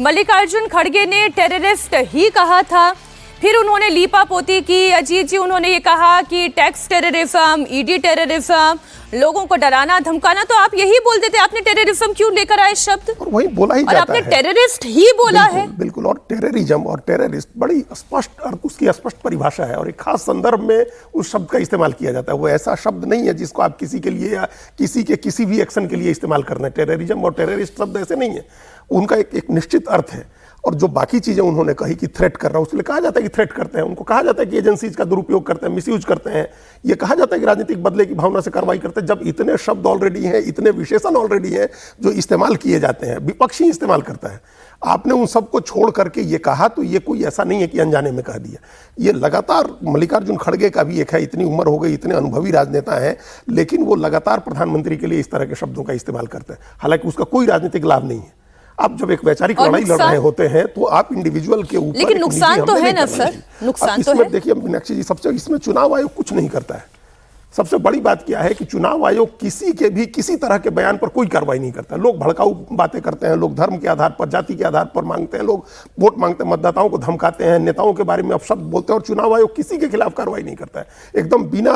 मल्लिकार्जुन खड़गे ने टेररिस्ट ही कहा था, फिर उन्होंने लीपापोती की। अजीत जी, उन्होंने ये कहा कि टैक्स टेररिज्म, ईडी टेररिज्म, लोगों को डराना धमकाना। तो आप यही बोल देते, आपने टेररिज्म क्यों लेकर आए शब्द? और वही बोला ही और जाता आपने है। टेररिस्ट ही बोला है। बिल्कुल। और टेररिज्म और टेररिस्ट बड़ी स्पष्ट और उसकी स्पष्ट परिभाषा है और एक खास संदर्भ में उस शब्द का इस्तेमाल किया जाता है। वो ऐसा शब्द नहीं है जिसको आप किसी के लिए या किसी के किसी भी एक्शन के लिए इस्तेमाल करना है। टेररिज्म और टेररिस्ट शब्द ऐसे नहीं है। उनका एक निश्चित अर्थ है। और जो बाकी चीजें उन्होंने कही कि थ्रेट कर रहा है, उसके लिए कहा जाता है कि थ्रेट करते हैं, उनको कहा जाता है कि एजेंसीज का दुरुपयोग करते हैं, मिसयूज करते हैं, ये कहा जाता है कि राजनीतिक बदले की भावना से कार्रवाई करते हैं। जब इतने शब्द ऑलरेडी हैं, इतने विशेषण ऑलरेडी हैं जो इस्तेमाल किए जाते हैं, विपक्षी इस्तेमाल करता है, आपने उन सबको छोड़ करके ये कहा, तो ये कोई ऐसा नहीं है कि अनजाने में कह दिया। ये लगातार मल्लिकार्जुन खड़गे का भी एक है, इतनी उम्र हो गई, इतने अनुभवी राजनेता हैं, लेकिन वो लगातार प्रधानमंत्री के लिए इस तरह के शब्दों का इस्तेमाल करते हैं, हालांकि उसका कोई राजनीतिक लाभ नहीं है। आप जब एक वैचारिक लड़ाई लड़ रहे होते हैं तो आप इंडिविजुअल के ऊपर, लेकिन नुकसान तो है ना सर, नुकसान तो है। देखिए मीनाक्षी जी, सबसे इसमें चुनाव आयोग कुछ नहीं करता है। सबसे बड़ी बात क्या है कि चुनाव आयोग किसी के भी किसी तरह के बयान पर कोई कार्रवाई नहीं करता। लोग भड़काऊ बातें करते हैं, लोग धर्म के आधार पर, जाति के आधार पर मांगते हैं, लोग वोट मांगते हैं, मतदाताओं को धमकाते हैं, नेताओं के बारे में अपशब्द बोलते हैं, और चुनाव आयोग किसी के खिलाफ कार्रवाई नहीं करता है। एकदम बिना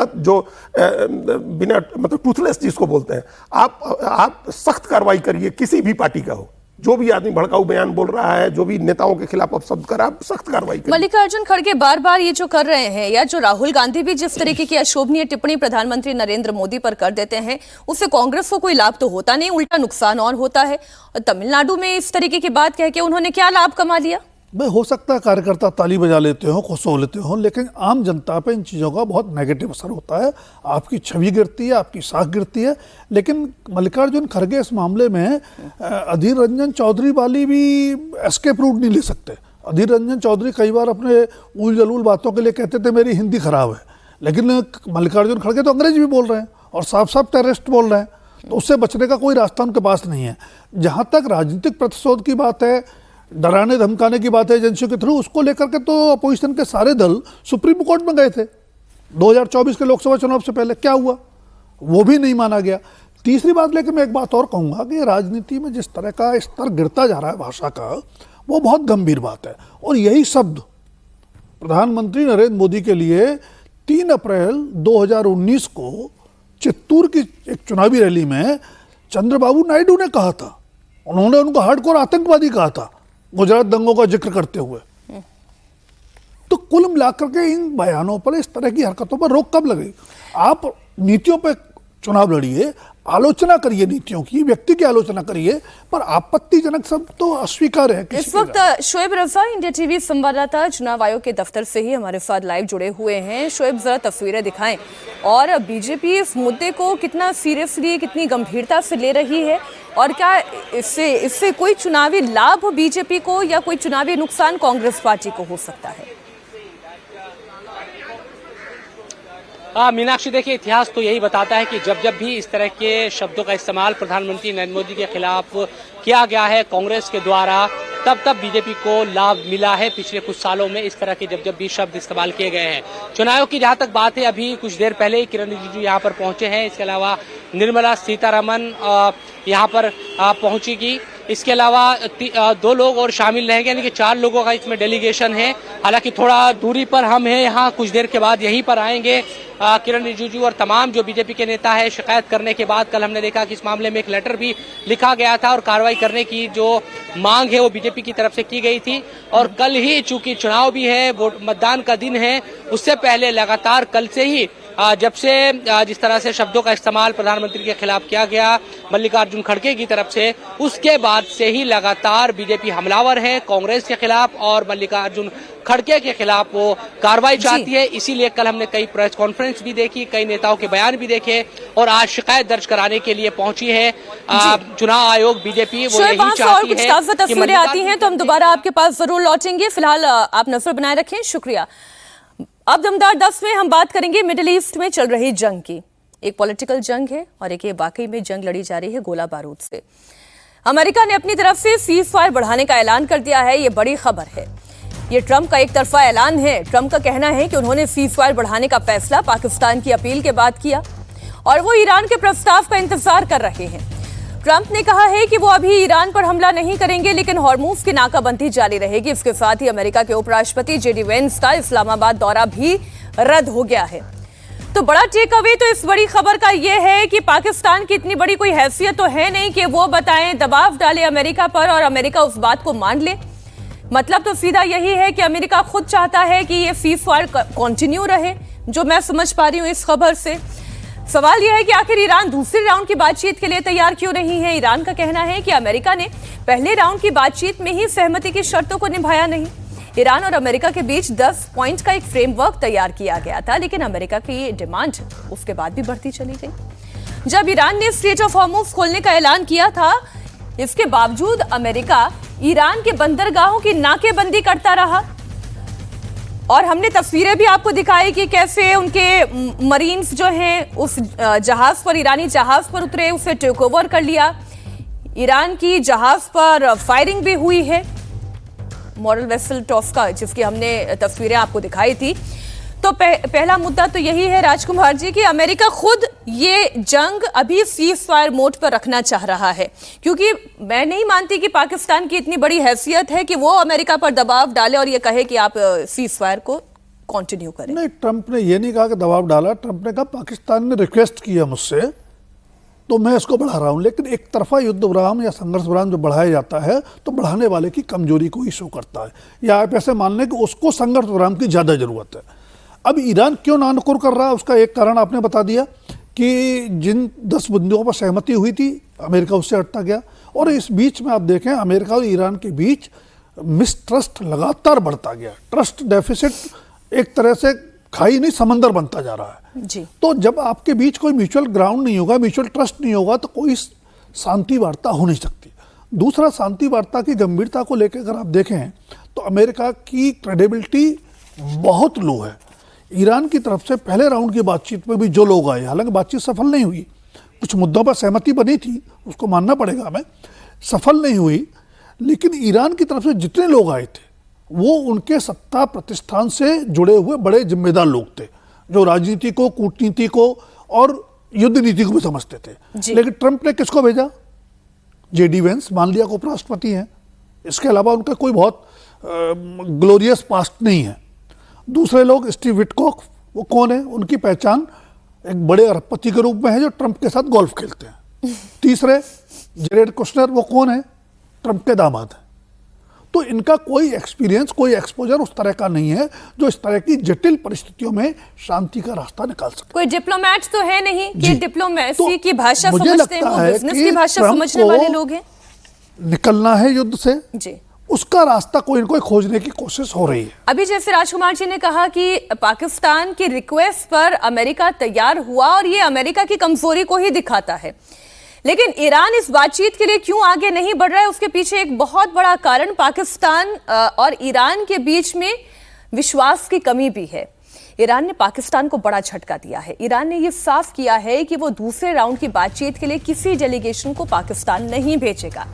मतलब टूथलेस जिसको बोलते हैं, आप सख्त कार्रवाई करिए, किसी भी पार्टी का हो, जो भी आदमी भड़काऊ बयान बोल रहा है, जो भी नेताओं के खिलाफ अपशब्द कर, आप सख्त कार्रवाई करें। मल्लिकार्जुन खड़गे बार बार ये जो कर रहे हैं, या जो राहुल गांधी भी जिस तरीके की अशोभनीय टिप्पणी प्रधानमंत्री नरेंद्र मोदी पर कर देते हैं, उससे कांग्रेस को कोई लाभ तो होता नहीं, उल्टा नुकसान और होता है। और तमिलनाडु में इस तरीके की बात कह के उन्होंने क्या लाभ कमा लिया? भाई हो सकता है कार्यकर्ता ताली बजा लेते हो, खुश हो लेते हो, लेकिन आम जनता पे इन चीज़ों का बहुत नेगेटिव असर होता है। आपकी छवि गिरती है, आपकी साख गिरती है। लेकिन मल्लिकार्जुन खड़गे इस मामले में अधीर रंजन चौधरी वाली भी एस्केप रूट नहीं ले सकते। अधीर रंजन चौधरी कई बार अपने उल जलूल बातों के लिए कहते थे मेरी हिंदी खराब है, लेकिन मल्लिकार्जुन खड़गे तो अंग्रेजी भी बोल रहे हैं और साफ साफ टेररिस्ट बोल रहे हैं, तो उससे बचने का कोई रास्ता उनके पास नहीं है। जहाँ तक राजनीतिक प्रतिशोध की बात है, डराने धमकाने की बात है एजेंसियों के थ्रू, उसको लेकर के तो अपोजिशन के सारे दल सुप्रीम कोर्ट में गए थे 2024 के लोकसभा चुनाव से पहले। क्या हुआ? वो भी नहीं माना गया। तीसरी बात, लेकिन मैं एक बात और कहूँगा कि राजनीति में जिस तरह का स्तर गिरता जा रहा है भाषा का, वो बहुत गंभीर बात है। और यही शब्द प्रधानमंत्री नरेंद्र मोदी के लिए 3 अप्रैल 2019 को चित्तूर की एक चुनावी रैली में चंद्रबाबू नायडू ने कहा था। उन्होंने उनको हार्डकोर आतंकवादी कहा था गुजरात दंगों का जिक्र करते हुए। तो कुल मिलाकर के इन बयानों पर, इस तरह की हरकतों पर रोक कब लगेगी? आप नीतियों पर चुनाव लड़िए, आलोचना करिए नीतियों की, व्यक्ति की आलोचना करिए, पर आपत्तिजनक सब तो अस्वीकार है। इस वक्त शोएब रजा, इंडिया टीवी संवाददाता, चुनाव आयोग के दफ्तर से ही हमारे साथ लाइव जुड़े हुए हैं। शोएब, जरा तस्वीरें दिखाएं, और बीजेपी इस मुद्दे को कितना सीरियसली, कितनी गंभीरता से ले रही है, और क्या इससे कोई चुनावी लाभ बीजेपी को या कोई चुनावी नुकसान कांग्रेस पार्टी को हो सकता है? मीनाक्षी, देखिए इतिहास तो यही बताता है कि जब जब भी इस तरह के शब्दों का इस्तेमाल प्रधानमंत्री नरेंद्र मोदी के खिलाफ किया गया है कांग्रेस के द्वारा, तब तब बीजेपी को लाभ मिला है। पिछले कुछ सालों में इस तरह के जब जब भी शब्द इस्तेमाल किए गए हैं। चुनाव की जहां तक बात है, अभी कुछ देर पहले ही किरण रिजिजू यहाँ पर पहुंचे हैं। इसके अलावा निर्मला सीतारमन यहाँ पर पहुंचेगी। इसके अलावा 2 लोग और शामिल रहेंगे, यानी कि 4 लोगों का इसमें डेलीगेशन है। हालांकि थोड़ा दूरी पर हम हैं यहाँ, कुछ देर के बाद यहीं पर आएंगे किरण रिजिजू और तमाम जो बीजेपी के नेता है। शिकायत करने के बाद कल हमने देखा कि इस मामले में एक लेटर भी लिखा गया था और कार्रवाई करने की जो मांग है वो बीजेपी की तरफ से की गई थी। और कल ही चूंकि चुनाव भी है, वोट मतदान का दिन है, उससे पहले लगातार कल से ही जब से जिस तरह से शब्दों का इस्तेमाल प्रधानमंत्री के खिलाफ किया गया मल्लिकार्जुन खड़गे की तरफ से, उसके बाद से ही लगातार बीजेपी हमलावर है कांग्रेस के खिलाफ और मल्लिकार्जुन खड़गे के खिलाफ वो कार्रवाई चाहती है। इसीलिए कल हमने कई प्रेस कॉन्फ्रेंस भी देखी, कई नेताओं के बयान भी देखे, और आज शिकायत दर्ज कराने के लिए पहुंची है चुनाव आयोग बीजेपी। वो यही चाहती है। ताज़ा तस्वीरें आती हैं तो हम दोबारा आपके पास जरूर लौटेंगे। फिलहाल आप नजर बनाए रखें, शुक्रिया। अब दमदार 10 में हम बात करेंगे मिडिल ईस्ट में चल रही जंग की। एक पॉलिटिकल जंग है और एक ये वाकई में जंग लड़ी जा रही है गोला बारूद से। अमेरिका ने अपनी तरफ से सीज फायर बढ़ाने का ऐलान कर दिया है। ये बड़ी खबर है। ये ट्रंप का एक तरफा ऐलान है। ट्रंप का कहना है कि उन्होंने सीज फायर बढ़ाने का फैसला पाकिस्तान की अपील के बाद किया और वो ईरान के प्रस्ताव का इंतजार कर रहे हैं। ट्रंप ने कहा है कि वो अभी ईरान पर हमला नहीं करेंगे, लेकिन हॉर्मूज की नाकाबंदी जारी रहेगी। इसके साथ ही अमेरिका के उपराष्ट्रपति जेडी वेंस का इस्लामाबाद दौरा भी रद्द हो गया है। तो बड़ा टेक अवे तो इस बड़ी खबर का ये है कि पाकिस्तान की इतनी बड़ी कोई हैसियत तो है नहीं कि वो बताएं, दबाव डाले अमेरिका पर और अमेरिका उस बात को मान ले। मतलब तो सीधा यही है कि अमेरिका खुद चाहता है कि ये सीज फायर कंटिन्यू रहे, जो मैं समझ पा रही हूँ इस खबर से। सवाल यह है कि आखिर ईरान दूसरे राउंड की बातचीत के लिए तैयार क्यों नहीं है। ईरान का कहना है कि अमेरिका ने पहले राउंड की बातचीत में ही सहमति की शर्तों को निभाया नहीं। ईरान और अमेरिका के बीच 10 पॉइंट का एक फ्रेमवर्क तैयार किया गया था, लेकिन अमेरिका की डिमांड उसके बाद भी बढ़ती चली गई। जब ईरान ने स्ट्रेट ऑफ हॉर्मुज खोलने का ऐलान किया था, इसके बावजूद अमेरिका ईरान के बंदरगाहों की नाकेबंदी करता रहा और हमने तस्वीरें भी आपको दिखाई कि कैसे उनके मरीन्स जो हैं उस जहाज पर, ईरानी जहाज पर उतरे, उसे टेक ओवर कर लिया। ईरान की जहाज पर फायरिंग भी हुई है, मॉडल वेसल टॉस्का, जिसकी हमने तस्वीरें आपको दिखाई थी। तो पहला मुद्दा तो यही है राजकुमार जी कि अमेरिका खुद ये जंग अभी सीज फायर मोड पर रखना चाह रहा है, क्योंकि मैं नहीं मानती कि पाकिस्तान की इतनी बड़ी हैसियत है कि वो अमेरिका पर दबाव डाले और ये कहे कि आप सीज फायर को कंटिन्यू करें। नहीं, ट्रंप ने ये नहीं कहा कि दबाव डाला। ट्रंप ने कहा पाकिस्तान ने रिक्वेस्ट किया मुझसे तो मैं इसको बढ़ा रहा हूं। लेकिन एक तरफा युद्ध विराम या संघर्ष विराम जो बढ़ाया जाता है तो बढ़ाने वाले की कमजोरी को ही शो करता है, या आप ऐसे मान लें कि उसको संघर्ष विराम की ज्यादा जरूरत है। अब ईरान क्यों नानुकुर कर रहा है, उसका एक कारण आपने बता दिया कि जिन 10 बिंदुओं पर सहमति हुई थी अमेरिका उससे हटता गया, और इस बीच में आप देखें अमेरिका और ईरान के बीच मिसट्रस्ट लगातार बढ़ता गया। ट्रस्ट डेफिसिट एक तरह से खाई नहीं समंदर बनता जा रहा है जी। तो जब आपके बीच कोई म्यूचुअल ग्राउंड नहीं होगा, म्यूचुअल ट्रस्ट नहीं होगा, तो कोई शांति वार्ता हो नहीं सकती। दूसरा, शांति वार्ता की गंभीरता को लेकर अगर आप देखें तो अमेरिका की क्रेडिबिलिटी बहुत लो है। ईरान की तरफ से पहले राउंड की बातचीत में भी जो लोग आए, हालांकि बातचीत सफल नहीं हुई, कुछ मुद्दों पर सहमति बनी थी, उसको मानना पड़ेगा हमें, सफल नहीं हुई, लेकिन ईरान की तरफ से जितने लोग आए थे वो उनके सत्ता प्रतिष्ठान से जुड़े हुए बड़े जिम्मेदार लोग थे, जो राजनीति को, कूटनीति को और युद्ध नीति को भी समझते थे। लेकिन ट्रंप ने किसको भेजा? जेडी वेंस, मान लिया को उपराष्ट्रपति हैं, इसके अलावा उनका कोई बहुत ग्लोरियस पास्ट नहीं है। दूसरे लोग, स्टीव विटकॉक, वो कौन है? उनकी पहचान एक बड़े अरबपति के रूप में है जो ट्रंप के साथ गोल्फ खेलते हैं। तीसरे, जेरेड कुशनर, वो कौन है? ट्रंप के दामाद है। तो इनका कोई एक्सपीरियंस, कोई एक्सपोजर उस तरह का नहीं है जो इस तरह की जटिल परिस्थितियों में शांति का रास्ता निकाल सके। कोई डिप्लोमैट तो है नहीं कि डिप्लोमेसी तो की भाषा मुझे समझते हैं, लगता वो है बिजनेस कि की भाषा ट्रंप समझने को वाले लोग हैं। निकलना है युद्ध से जी, उसका रास्ता कोई न कोई खोजने की कोशिश हो रही है। अभी जैसे राजकुमार जी ने कहा कि पाकिस्तान की रिक्वेस्ट पर अमेरिका तैयार हुआ और ये अमेरिका की कमजोरी को ही दिखाता है, लेकिन ईरान इस बातचीत के लिए क्यों आगे नहीं बढ़ रहा है, उसके पीछे एक बहुत बड़ा कारण पाकिस्तान और ईरान के बीच में विश्वास की कमी भी है। ईरान ने पाकिस्तान को बड़ा झटका दिया है। ईरान ने यह साफ किया है कि वो दूसरे राउंड की बातचीत के लिए किसी डेलीगेशन को पाकिस्तान नहीं भेजेगा।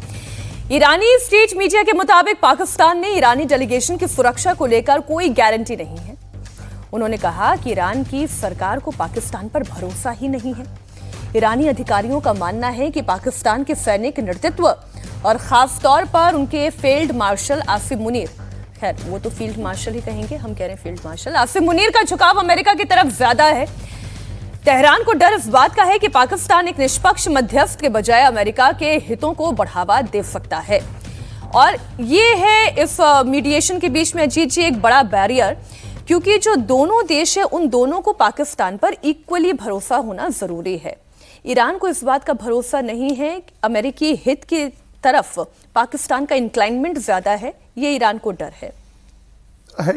ईरानी स्टेट मीडिया के मुताबिक पाकिस्तान ने ईरानी डेलीगेशन की सुरक्षा को लेकर कोई गारंटी नहीं है। उन्होंने कहा कि ईरान की सरकार को पाकिस्तान पर भरोसा ही नहीं है। ईरानी अधिकारियों का मानना है कि पाकिस्तान के सैनिक नेतृत्व और खास तौर पर उनके फील्ड मार्शल आसिम मुनीर, खैर वो तो फील्ड मार्शल ही कहेंगे, हम कह रहे हैं फील्ड मार्शल आसिम मुनीर का झुकाव अमेरिका की तरफ ज्यादा है। तेहरान को डर इस बात का है कि पाकिस्तान एक निष्पक्ष मध्यस्थ के बजाय अमेरिका के हितों को बढ़ावा दे सकता है, और ये है इस मीडिएशन के बीच में अजीत जी एक बड़ा बैरियर, क्योंकि जो दोनों देश है उन दोनों को पाकिस्तान पर इक्वली भरोसा होना जरूरी है। ईरान को इस बात का भरोसा नहीं है, अमेरिकी हित की तरफ पाकिस्तान का इंक्लाइनमेंट ज्यादा है, ये ईरान को डर है।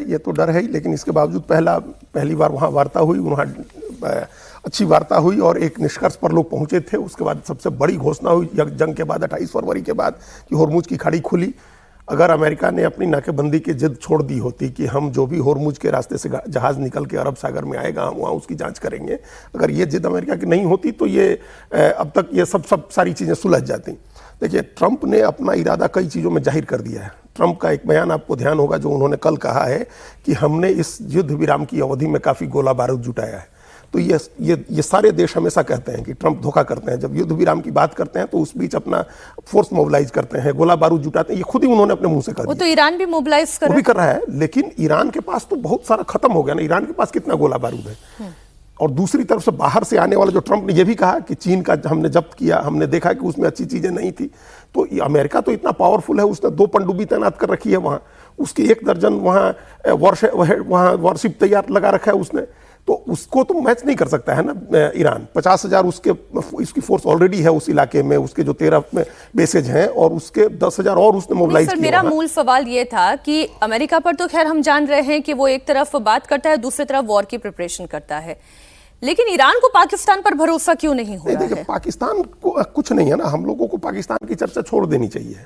ये तो डर है ही, लेकिन इसके बावजूद पहली बार वहाँ वार्ता हुई, वहाँ अच्छी वार्ता हुई और एक निष्कर्ष पर लोग पहुंचे थे। उसके बाद सबसे बड़ी घोषणा हुई जंग के बाद 28 फरवरी के बाद कि होर्मुज की खाड़ी खुली। अगर अमेरिका ने अपनी नाकेबंदी की जिद छोड़ दी होती कि हम जो भी होर्मुज के रास्ते से जहाज़ निकल के अरब सागर में आएगा हम वहाँ उसकी जांच करेंगे, अगर ये जिद अमेरिका की नहीं होती तो ये अब तक ये सब सारी चीज़ें सुलझ जाती। देखिए, ट्रंप ने अपना इरादा कई चीज़ों में जाहिर कर दिया है। ट्रंप का एक बयान आपको ध्यान होगा जो उन्होंने कल कहा है कि हमने इस युद्ध विराम की अवधि में काफ़ी गोला बारूद जुटाया है। तो ये सारे देश हमेशा कहते हैं कि ट्रंप धोखा करते हैं। जब युद्ध विराम की बात करते हैं तो उस बीच अपना फोर्स मोबिलाइज करते हैं, गोला बारूद जुटाते हैं। ये खुद ही उन्होंने अपने मुंह से कर दिया। वो तो ईरान भी मोबिलाइज कर रहा है, लेकिन ईरान के पास तो बहुत सारा खत्म हो गया ना। ईरान के पास कितना गोला बारूद है। और दूसरी तरफ से बाहर से आने वाला, जो ट्रंप ने यह भी कहा कि चीन का हमने जब्त किया, हमने देखा कि उसमें अच्छी चीजें नहीं थी। तो अमेरिका तो इतना पावरफुल है, उसने 2 पनडुब्बी तैनात कर रखी है वहां, उसकी 1 दर्जन वहां वॉरशिप तैयार लगा रखा है उसने। तो उसको तो मैच नहीं कर सकता है ना ईरान। 50,000 उसकी फोर्स ऑलरेडी है उस इलाके में, उसके जो 13 बेसेज हैं, और उसके 10,000 और उसने मोबिलाइज किया। मेरा मूल सवाल ये था कि अमेरिका पर तो खैर हम जान रहे हैं कि वो एक तरफ बात करता है, दूसरी तरफ वॉर की प्रिपरेशन करता है, लेकिन ईरान को पाकिस्तान पर भरोसा क्यों नहीं हो रहा है? पाकिस्तान को कुछ नहीं है ना, हम लोगों को पाकिस्तान की चर्चा छोड़ देनी चाहिए।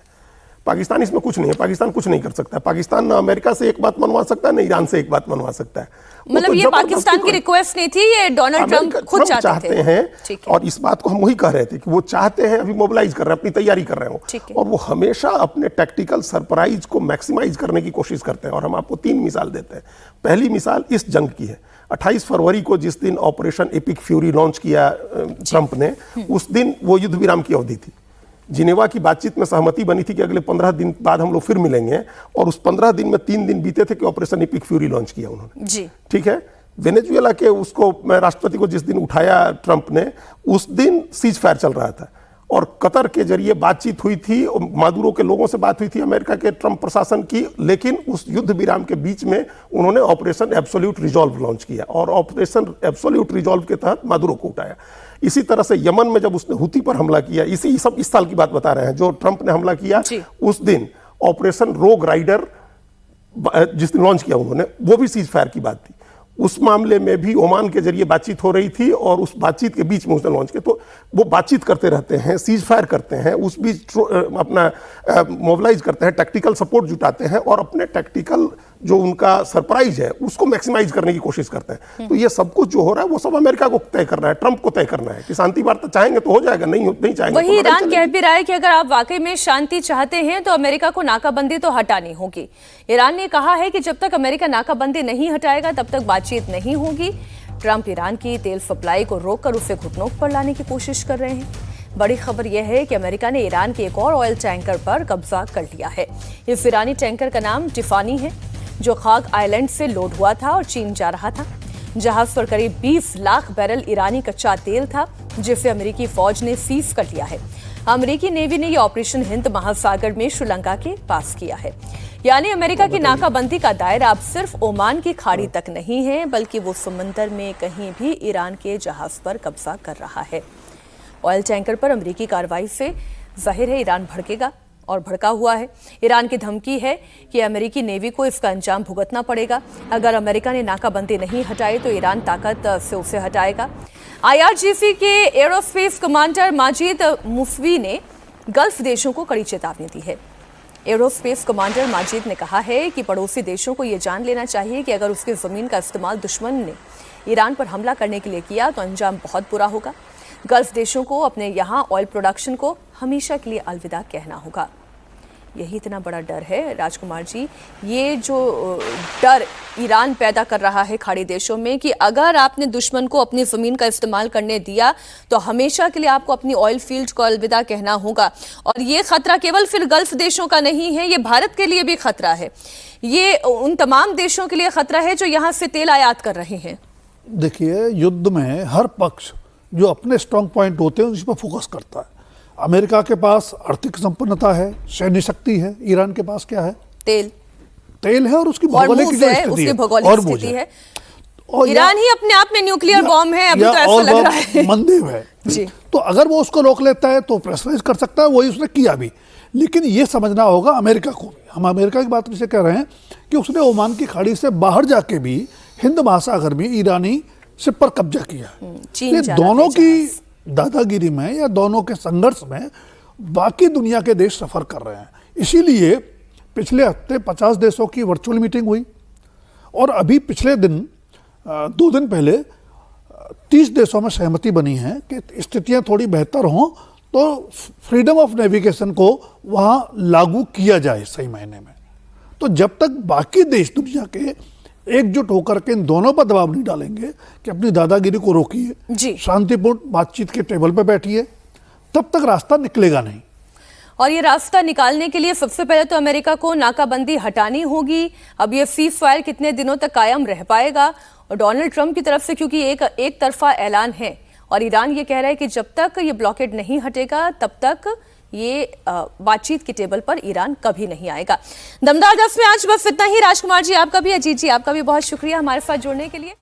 पाकिस्तान इसमें कुछ नहीं है, पाकिस्तान कुछ नहीं कर सकता। पाकिस्तान ना अमेरिका से एक बात मनवा सकता है, ना ईरान से एक बात मनवा सकता है। मतलब ये पाकिस्तान की रिक्वेस्ट नहीं थी, ये डोनाल्ड ट्रंप खुद चाहते हैं। और इस बात को हम वही कह रहे थे कि वो चाहते हैं, अभी मोबिलाइज कर रहे हैं, अपनी तैयारी कर रहे हो, और वो हमेशा अपने टैक्टिकल सरप्राइज को मैक्सिमाइज करने की कोशिश करते हैं। और हम आपको 3 मिसाल देते हैं। पहली मिसाल इस जंग की है। 28 फरवरी को जिस दिन ऑपरेशन एपिक फ्यूरी लॉन्च किया ट्रंप ने, उस दिन वो युद्ध विराम की अवधि थी। जिनेवा की बातचीत में सहमति बनी थी कि अगले 15 दिन बाद हम लोग फिर मिलेंगे, और उस 15 दिन में 3 दिन बीते थे कि ऑपरेशन एपिक फ्यूरी लॉन्च किया उन्होंने जी। ठीक है। वेनेजुएला के उसको राष्ट्रपति को जिस दिन उठाया ट्रंप ने, उस दिन सीज फायर चल रहा था, और कतर के जरिए बातचीत हुई थी, मादुरो के लोगों से बात हुई थी अमेरिका के ट्रंप प्रशासन की, लेकिन उस युद्ध विराम के बीच में उन्होंने ऑपरेशन एब्सोल्यूट रिजॉल्व लॉन्च किया, और ऑपरेशन एब्सोल्यूट रिजॉल्व के तहत मादुरो को उठाया। इसी तरह से यमन में जब उसने हुती पर हमला किया, इस साल की बात बता रहे हैं, जो ट्रंप ने हमला किया उस दिन ऑपरेशन रोग राइडर जिस दिन लॉन्च किया उन्होंने, वो भी सीज फायर की बात थी। उस मामले में भी ओमान के जरिए बातचीत हो रही थी, और उस बातचीत के बीच में उसने लॉन्च किया। तो वो बातचीत करते रहते हैं, सीज फायर करते हैं, उस बीच अपना मोबिलाइज करते हैं, टैक्टिकल सपोर्ट जुटाते हैं, और अपने टैक्टिकल जो उनका सरप्राइज है उसको मैक्सिमाइज करने की कोशिश करते हैं। तो ये सब कुछ जो हो रहा है वो सब अमेरिका को तय करना है, ट्रंप को तय करना है कि शांति वार्ता चाहेंगे तो हो जाएगा, नहीं चाहेंगे। वही ईरान कह भी रहा है कि अगर आप वाकई में शांति चाहते हैं तो अमेरिका को नाकाबंदी तो हटानी होगी। ईरान ने कहा है कि जब तक अमेरिका नाकाबंदी नहीं हटाएगा तब तक बातचीत नहीं होगी। ट्रंप ईरान की तेल सप्लाई को रोककर उसे घुटनों पर लाने की कोशिश कर रहे हैं। बड़ी खबर यह है कि अमेरिका ने ईरान के एक और ऑयल टैंकर पर कब्जा कर लिया है। इस ईरानी टैंकर का नाम टिफानी है, जो खाक आइलैंड से लोड हुआ था और चीन जा रहा था। जहाज पर करीब 20 लाख बैरल ईरानी कच्चा तेल था, जिसे अमेरिकी फौज ने सीज कर लिया है। अमेरिकी नेवी ने यह ऑपरेशन हिंद महासागर में श्रीलंका के पास किया है। यानी अमेरिका की नाकाबंदी का दायरा अब सिर्फ ओमान की खाड़ी तक नहीं है, बल्कि वो समंदर में कहीं भी ईरान के जहाज पर कब्जा कर रहा है। ऑयल टैंकर पर अमेरिकी कार्रवाई से जाहिर है ईरान भड़केगा और भड़का हुआ है। ईरान की धमकी है कि अमेरिकी नेवी को इसका अंजाम भुगतना पड़ेगा। अगर अमेरिका ने नाकाबंदी नहीं हटाई तो ईरान ताकत से उसे हटाएगा। IRGC के एरोस्पेस कमांडर माजिद मुफवी ने गल्फ देशों को कड़ी चेतावनी दी है। एरोस्पेस कमांडर माजिद ने कहा है कि पड़ोसी देशों को यह जान लेना चाहिए कि अगर उसकी जमीन का इस्तेमाल दुश्मन ने ईरान पर हमला करने के लिए किया तो अंजाम बहुत बुरा होगा। गल्फ देशों को अपने यहाँ ऑयल प्रोडक्शन को हमेशा के लिए अलविदा कहना होगा। यही इतना बड़ा डर है राजकुमार जी, ये जो डर ईरान पैदा कर रहा है खाड़ी देशों में कि अगर आपने दुश्मन को अपनी ज़मीन का इस्तेमाल करने दिया तो हमेशा के लिए आपको अपनी ऑयल फील्ड को अलविदा कहना होगा। और ये खतरा केवल फिर गल्फ देशों का नहीं है, ये भारत के लिए भी खतरा है। ये उन तमाम देशों के लिए खतरा है जो यहाँ से तेल आयात कर रहे हैं। देखिए, युद्ध में हर पक्ष जो अपने स्ट्रॉन्ग पॉइंट होते हैं उस पर फोकस करता है। अमेरिका के पास आर्थिक संपन्नता है, सैन्य शक्ति है। ईरान के पास क्या है? तेल है और उसकी भौगोलिक स्थिति है। और ईरान ही अपने आप में न्यूक्लियर बॉम्ब है, अभी तो ऐसा लग रहा है मंदेव है जी। तो अगर वो उसको रोक लेता है तो प्रेशराइज कर सकता है, वही उसने किया भी। लेकिन ये समझना होगा अमेरिका को, हम अमेरिका की बात से कह रहे हैं कि उसने ओमान की खाड़ी से बाहर जाके भी हिंद महासागर में ईरानी शिप पर कब्जा किया। ये दोनों की दादागिरी में या दोनों के संघर्ष में बाकी दुनिया के देश सफर कर रहे हैं। इसीलिए पिछले हफ्ते 50 देशों की वर्चुअल मीटिंग हुई, और अभी पिछले दिन 2 दिन पहले 30 देशों में सहमति बनी है कि स्थितियां थोड़ी बेहतर हों तो फ्रीडम ऑफ नेविगेशन को वहां लागू किया जाए सही मायने में। तो जब तक बाकी देश दुनिया के एकजुट होकर के इन दोनों पर दबाव नहीं डालेंगे कि अपनी दादागिरी को रोकिए, शांतिपूर्ण बातचीत के टेबल पर बैठिए, तब तक रास्ता निकलेगा नहीं। और ये रास्ता निकालने के लिए सबसे पहले तो अमेरिका को नाकाबंदी हटानी होगी। अब ये सीज फायर कितने दिनों तक कायम रह पाएगा? और डोनाल्ड ट्रंप की तरफ से क्योंकि एक तरफा ऐलान है, और ईरान ये कह रहा है कि जब तक ये ब्लॉकेड नहीं हटेगा तब तक ये बातचीत की टेबल पर ईरान कभी नहीं आएगा। दमदार 10 में आज बस इतना ही। राजकुमार जी आपका भी, अजीत जी आपका भी बहुत शुक्रिया हमारे साथ जुड़ने के लिए।